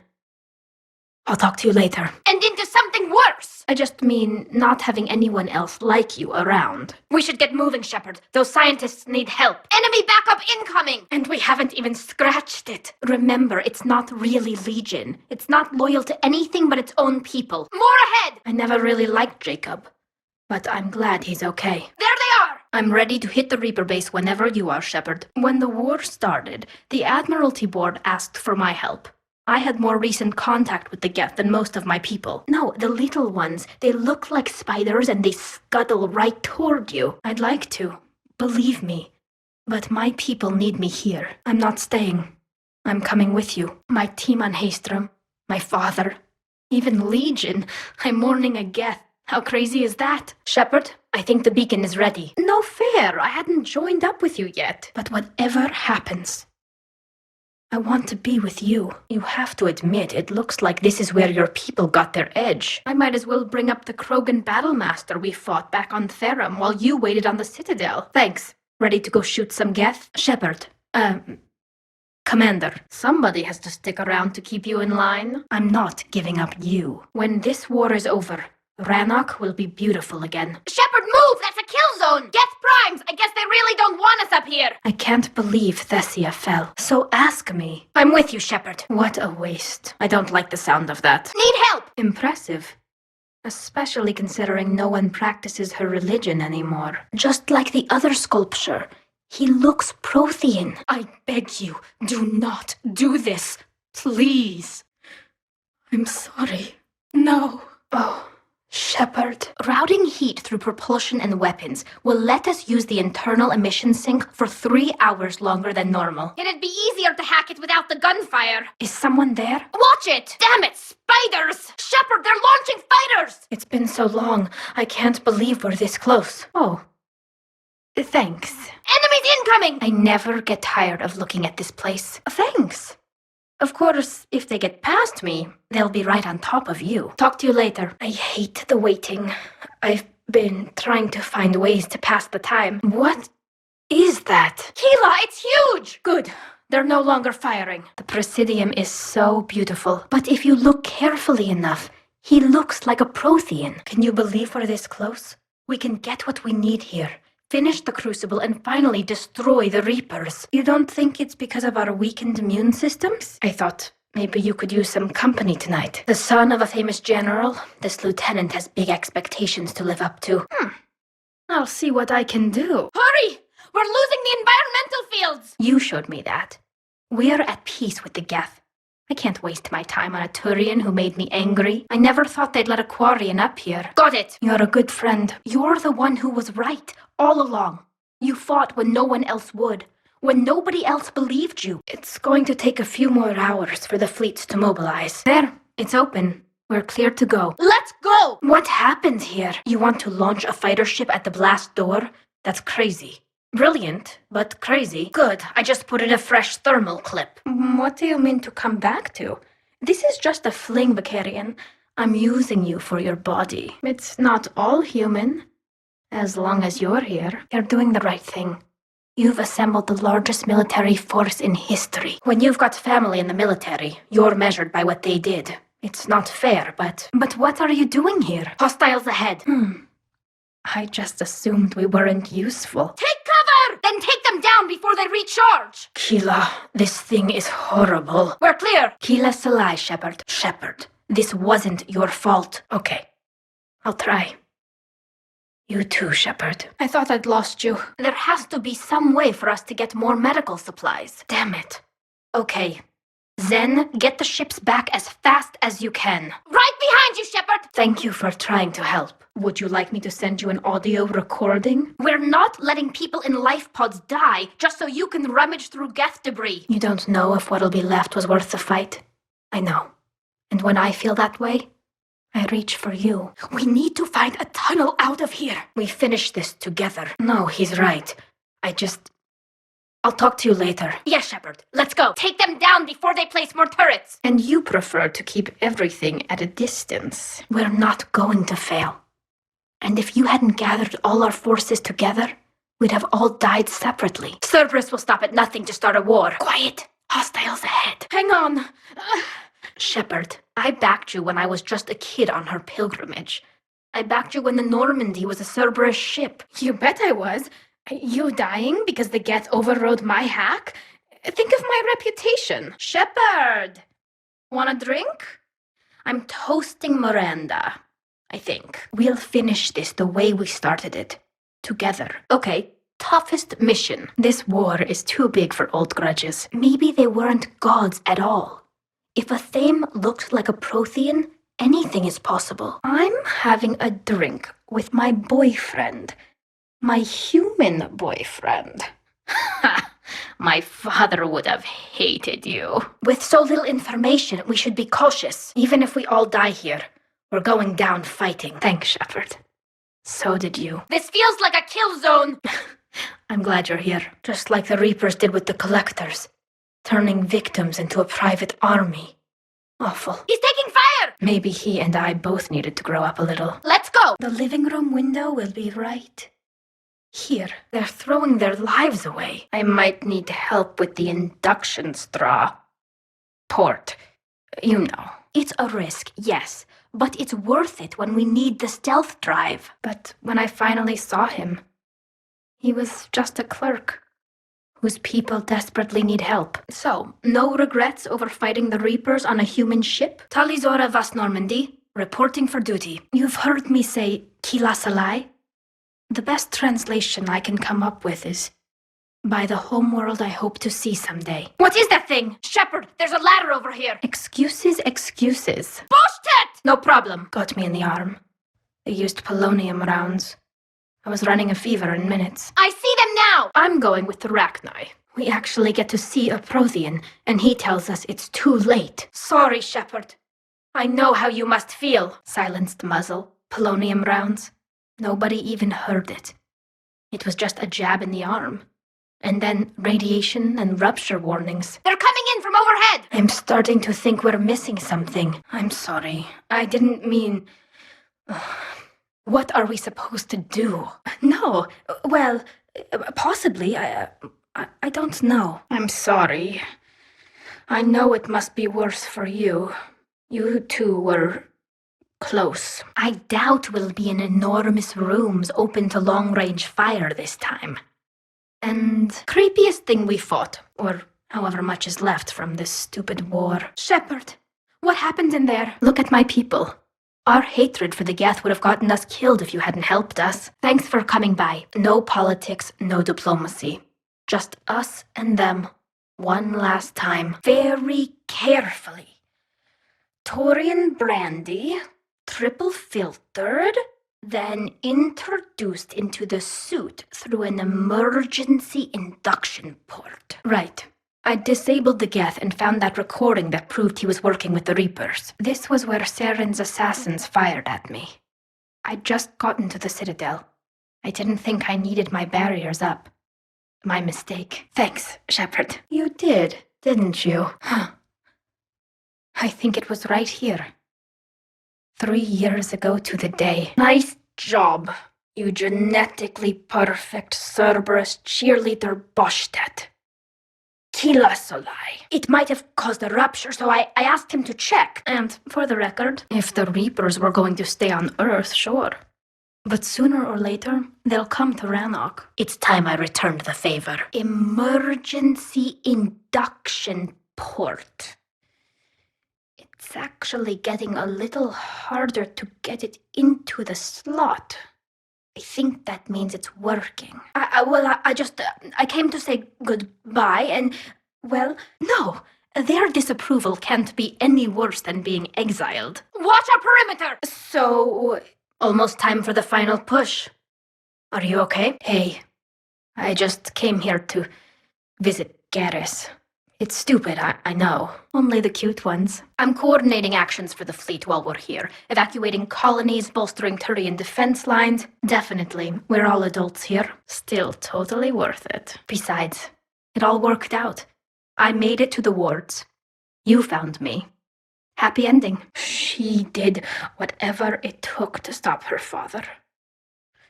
I'll talk to you later. And into something worse! I just mean not having anyone else like you around. We should get moving, Shepard. Those scientists need help. Enemy backup incoming! And we haven't even scratched it. Remember, it's not really Legion. It's not loyal to anything but its own people. More ahead! I never really liked Jacob, but I'm glad he's okay. There they are! I'm ready to hit the Reaper base whenever you are, Shepard. When the war started, the Admiralty Board asked for my help. I had more recent contact with the Geth than most of my people. No, the little ones. They look like spiders and they scuttle right toward you. I'd like to. Believe me. But my people need me here. I'm not staying. I'm coming with you. My team on Haestrom. My father. Even Legion. I'm mourning a Geth. How crazy is that? Shepard, I think the beacon is ready. No fair. I hadn't joined up with you yet. But whatever happens, I want to be with you. You have to admit, it looks like this is where your people got their edge. I might as well bring up the Krogan Battlemaster we fought back on Therum while you waited on the Citadel. Thanks. Ready to go shoot some Geth? Shepard. Commander. Somebody has to stick around to keep you in line. I'm not giving up you. When this war is over, Rannoch will be beautiful again. Shepard, move! That's a kill zone! Get primes! I guess they really don't want us up here! I can't believe Thessia fell. So ask me. I'm with you, Shepard. What a waste. I don't like the sound of that. Need help! Impressive. Especially considering no one practices her religion anymore. Just like the other sculpture, he looks Prothean. I beg you, do not do this. Please. I'm sorry. No. Oh. Shepard. Routing heat through propulsion and weapons will let us use the internal emission sink for 3 hours longer than normal. It'd be easier to hack it without the gunfire. Is someone there? Watch it! Damn it! Spiders! Shepard, they're launching fighters! It's been so long. I can't believe we're this close. Oh. Thanks. Enemies incoming! I never get tired of looking at this place. Thanks. Of course, if they get past me, they'll be right on top of you. Talk to you later. I hate the waiting. I've been trying to find ways to pass the time. What is that? Keela, it's huge! Good. They're no longer firing. The Presidium is so beautiful. But if you look carefully enough, he looks like a Prothean. Can you believe we're this close? We can get what we need here. Finish the Crucible and finally destroy the Reapers. You don't think it's because of our weakened immune systems? I thought maybe you could use some company tonight. The son of a famous general, this lieutenant has big expectations to live up to. I'll see what I can do. Hurry! We're losing the environmental fields! You showed me that. We're at peace with the Geth. I can't waste my time on a Turian who made me angry. I never thought they'd let a Quarian up here. Got it! You're a good friend. You're the one who was right. All along. You fought when no one else would. When nobody else believed you. It's going to take a few more hours for the fleets to mobilize. There, it's open. We're clear to go. Let's go! What happened here? You want to launch a fighter ship at the blast door? That's crazy. Brilliant, but crazy. Good, I just put in a fresh thermal clip. What do you mean to come back to? This is just a fling, Vicarian. I'm using you for your body. It's not all human. As long as you're here, you're doing the right thing. You've assembled the largest military force in history. When you've got family in the military, you're measured by what they did. It's not fair, but what are you doing here? Hostiles ahead. I just assumed we weren't useful. Take cover! Then take them down before they recharge! Keela, this thing is horrible. We're clear! Keela Salai, Shepard. Shepard, this wasn't your fault. Okay, I'll try. You too, Shepard. I thought I'd lost you. There has to be some way for us to get more medical supplies. Damn it. Okay. Zen, get the ships back as fast as you can. Right behind you, Shepard! Thank you for trying to help. Would you like me to send you an audio recording? We're not letting people in life pods die just so you can rummage through Geth debris. You don't know if what'll be left was worth the fight. I know. And when I feel that way, I reach for you. We need to find a tunnel out of here. We finish this together. No, he's right. I'll talk to you later. Yes, Shepard. Let's go. Take them down before they place more turrets. And you prefer to keep everything at a distance. We're not going to fail. And if you hadn't gathered all our forces together, we'd have all died separately. Cerberus will stop at nothing to start a war. Quiet. Hostiles ahead. Hang on. Shepard, I backed you when I was just a kid on her pilgrimage. I backed you when the Normandy was a Cerberus ship. You bet I was. You dying because the Geth overrode my hack? Think of my reputation. Shepard! Want a drink? I'm toasting Miranda, I think. We'll finish this the way we started it. together. Okay, toughest mission. This war is too big for old grudges. Maybe they weren't gods at all. If a Thame looked like a Prothean, anything is possible. I'm having a drink with my boyfriend. My human boyfriend. Ha! My father would have hated you. With so little information, we should be cautious. Even if we all die here, we're going down fighting. Thanks, Shepard. So did you. This feels like a kill zone! I'm glad you're here. Just like the Reapers did with the Collectors. Turning victims into a private army. Awful. He's taking fire! Maybe he and I both needed to grow up a little. Let's go! The living room window will be right here. They're throwing their lives away. I might need help with the induction straw. Port. You know. It's a risk, yes, but it's worth it when we need the stealth drive. But when I finally saw him, he was just a clerk whose people desperately need help. So, no regrets over fighting the Reapers on a human ship? Tali'Zorah Vas Normandy, reporting for duty. You've heard me say Kila Salai? The best translation I can come up with is, by the homeworld I hope to see someday. What is that thing? Shepard, there's a ladder over here. Excuses. Bullshit! No problem. Got me in the arm. They used polonium rounds. I was running a fever in minutes. I see them now! I'm going with the Rachni. We actually get to see a Prothean, and he tells us it's too late. Sorry, Shepard. I know how you must feel. Silenced muzzle, polonium rounds. Nobody even heard it. It was just a jab in the arm. And then radiation and rupture warnings. They're coming in from overhead! I'm starting to think we're missing something. I'm sorry. I didn't mean... What are we supposed to do? No. Well, possibly. I don't know. I'm sorry. I know it must be worse for you. You two were... close. I doubt we'll be in enormous rooms open to long-range fire this time. And creepiest thing we fought, or however much is left from this stupid war. Shepard, what happened in there? Look at my people. Our hatred for the Geth would have gotten us killed if you hadn't helped us. Thanks for coming by. No politics, no diplomacy. Just us and them. One last time. Very carefully. Taurian brandy, triple filtered, then introduced into the suit through an emergency induction port. Right. I disabled the Geth and found that recording that proved he was working with the Reapers. This was where Saren's assassins fired at me. I'd just gotten to the Citadel. I didn't think I needed my barriers up. My mistake. Thanks, Shepard. You did, didn't you? I think it was right here. 3 years ago to the day. Nice job, you genetically perfect Cerberus cheerleader Boshtet. Kila Solai. It might have caused a rupture, so I asked him to check. And for the record, if the Reapers were going to stay on Earth, sure. But sooner or later, they'll come to Rannoch. It's time I returned the favor. Emergency induction port. It's actually getting a little harder to get it into the slot. I think that means it's working. I came to say goodbye and, well, no. Their disapproval can't be any worse than being exiled. Watch our perimeter! So, almost time for the final push. Are you okay? Hey, I just came here to visit Garrus. It's stupid, I know. Only the cute ones. I'm coordinating actions for the fleet while we're here. Evacuating colonies, bolstering Turian defense lines. Definitely, we're all adults here. Still totally worth it. Besides, it all worked out. I made it to the wards. You found me. Happy ending. She did whatever it took to stop her father.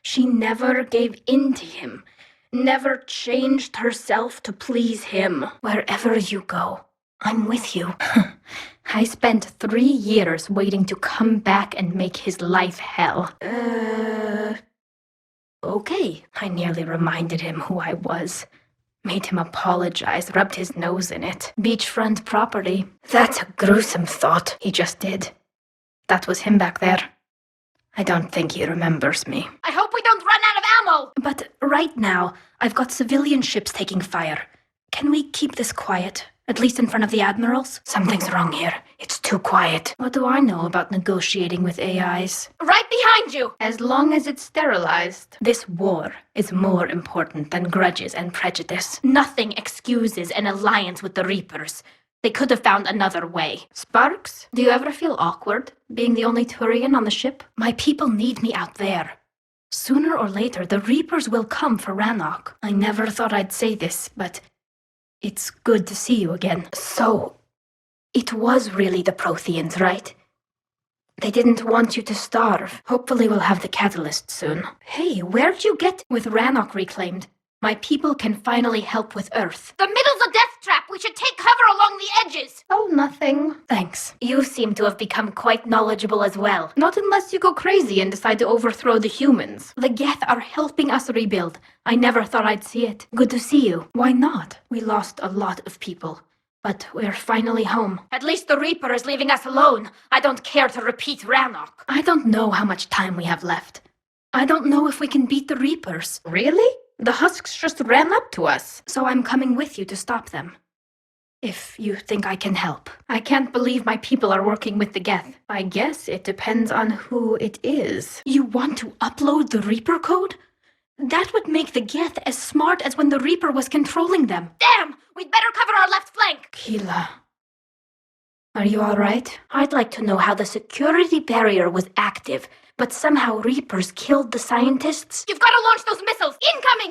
She never gave in to him. Never changed herself to please him. Wherever you go, I'm with you. I spent 3 years waiting to come back and make his life hell. Okay. I nearly reminded him who I was. Made him apologize, rubbed his nose in it. Beachfront property. That's a gruesome thought. He just did. That was him back there. I don't think he remembers me. I hope we don't run out of ammo! ammo! But right now, I've got civilian ships taking fire. Can we keep this quiet? At least in front of the admirals? Something's wrong here. It's too quiet. What do I know about negotiating with AIs? Right behind you! As long as it's sterilized. This war is more important than grudges and prejudice. Nothing excuses an alliance with the Reapers. They could have found another way. Sparks, do you ever feel awkward, being the only Turian on the ship? My people need me out there. Sooner or later, the Reapers will come for Rannoch. I never thought I'd say this, but it's good to see you again. So, it was really the Protheans, right? They didn't want you to starve. Hopefully we'll have the catalyst soon. Hey, where'd you get with Rannoch reclaimed? My people can finally help with Earth. The middle's a death trap! We should take cover along the edges! Oh, nothing. Thanks. You seem to have become quite knowledgeable as well. Not unless you go crazy and decide to overthrow the humans. The Geth are helping us rebuild. I never thought I'd see it. Good to see you. Why not? We lost a lot of people. But we're finally home. At least the Reaper is leaving us alone. I don't care to repeat Rannoch. I don't know how much time we have left. I don't know if we can beat the Reapers. Really? The Husks just ran up to us, so I'm coming with you to stop them. If you think I can help. I can't believe my people are working with the Geth. I guess it depends on who it is. You want to upload the Reaper code? That would make the Geth as smart as when the Reaper was controlling them. Damn! We'd better cover our left flank! Keela, are you all right? I'd like to know how the security barrier was active, but somehow Reapers killed the scientists. You've got to launch those missiles! Incoming!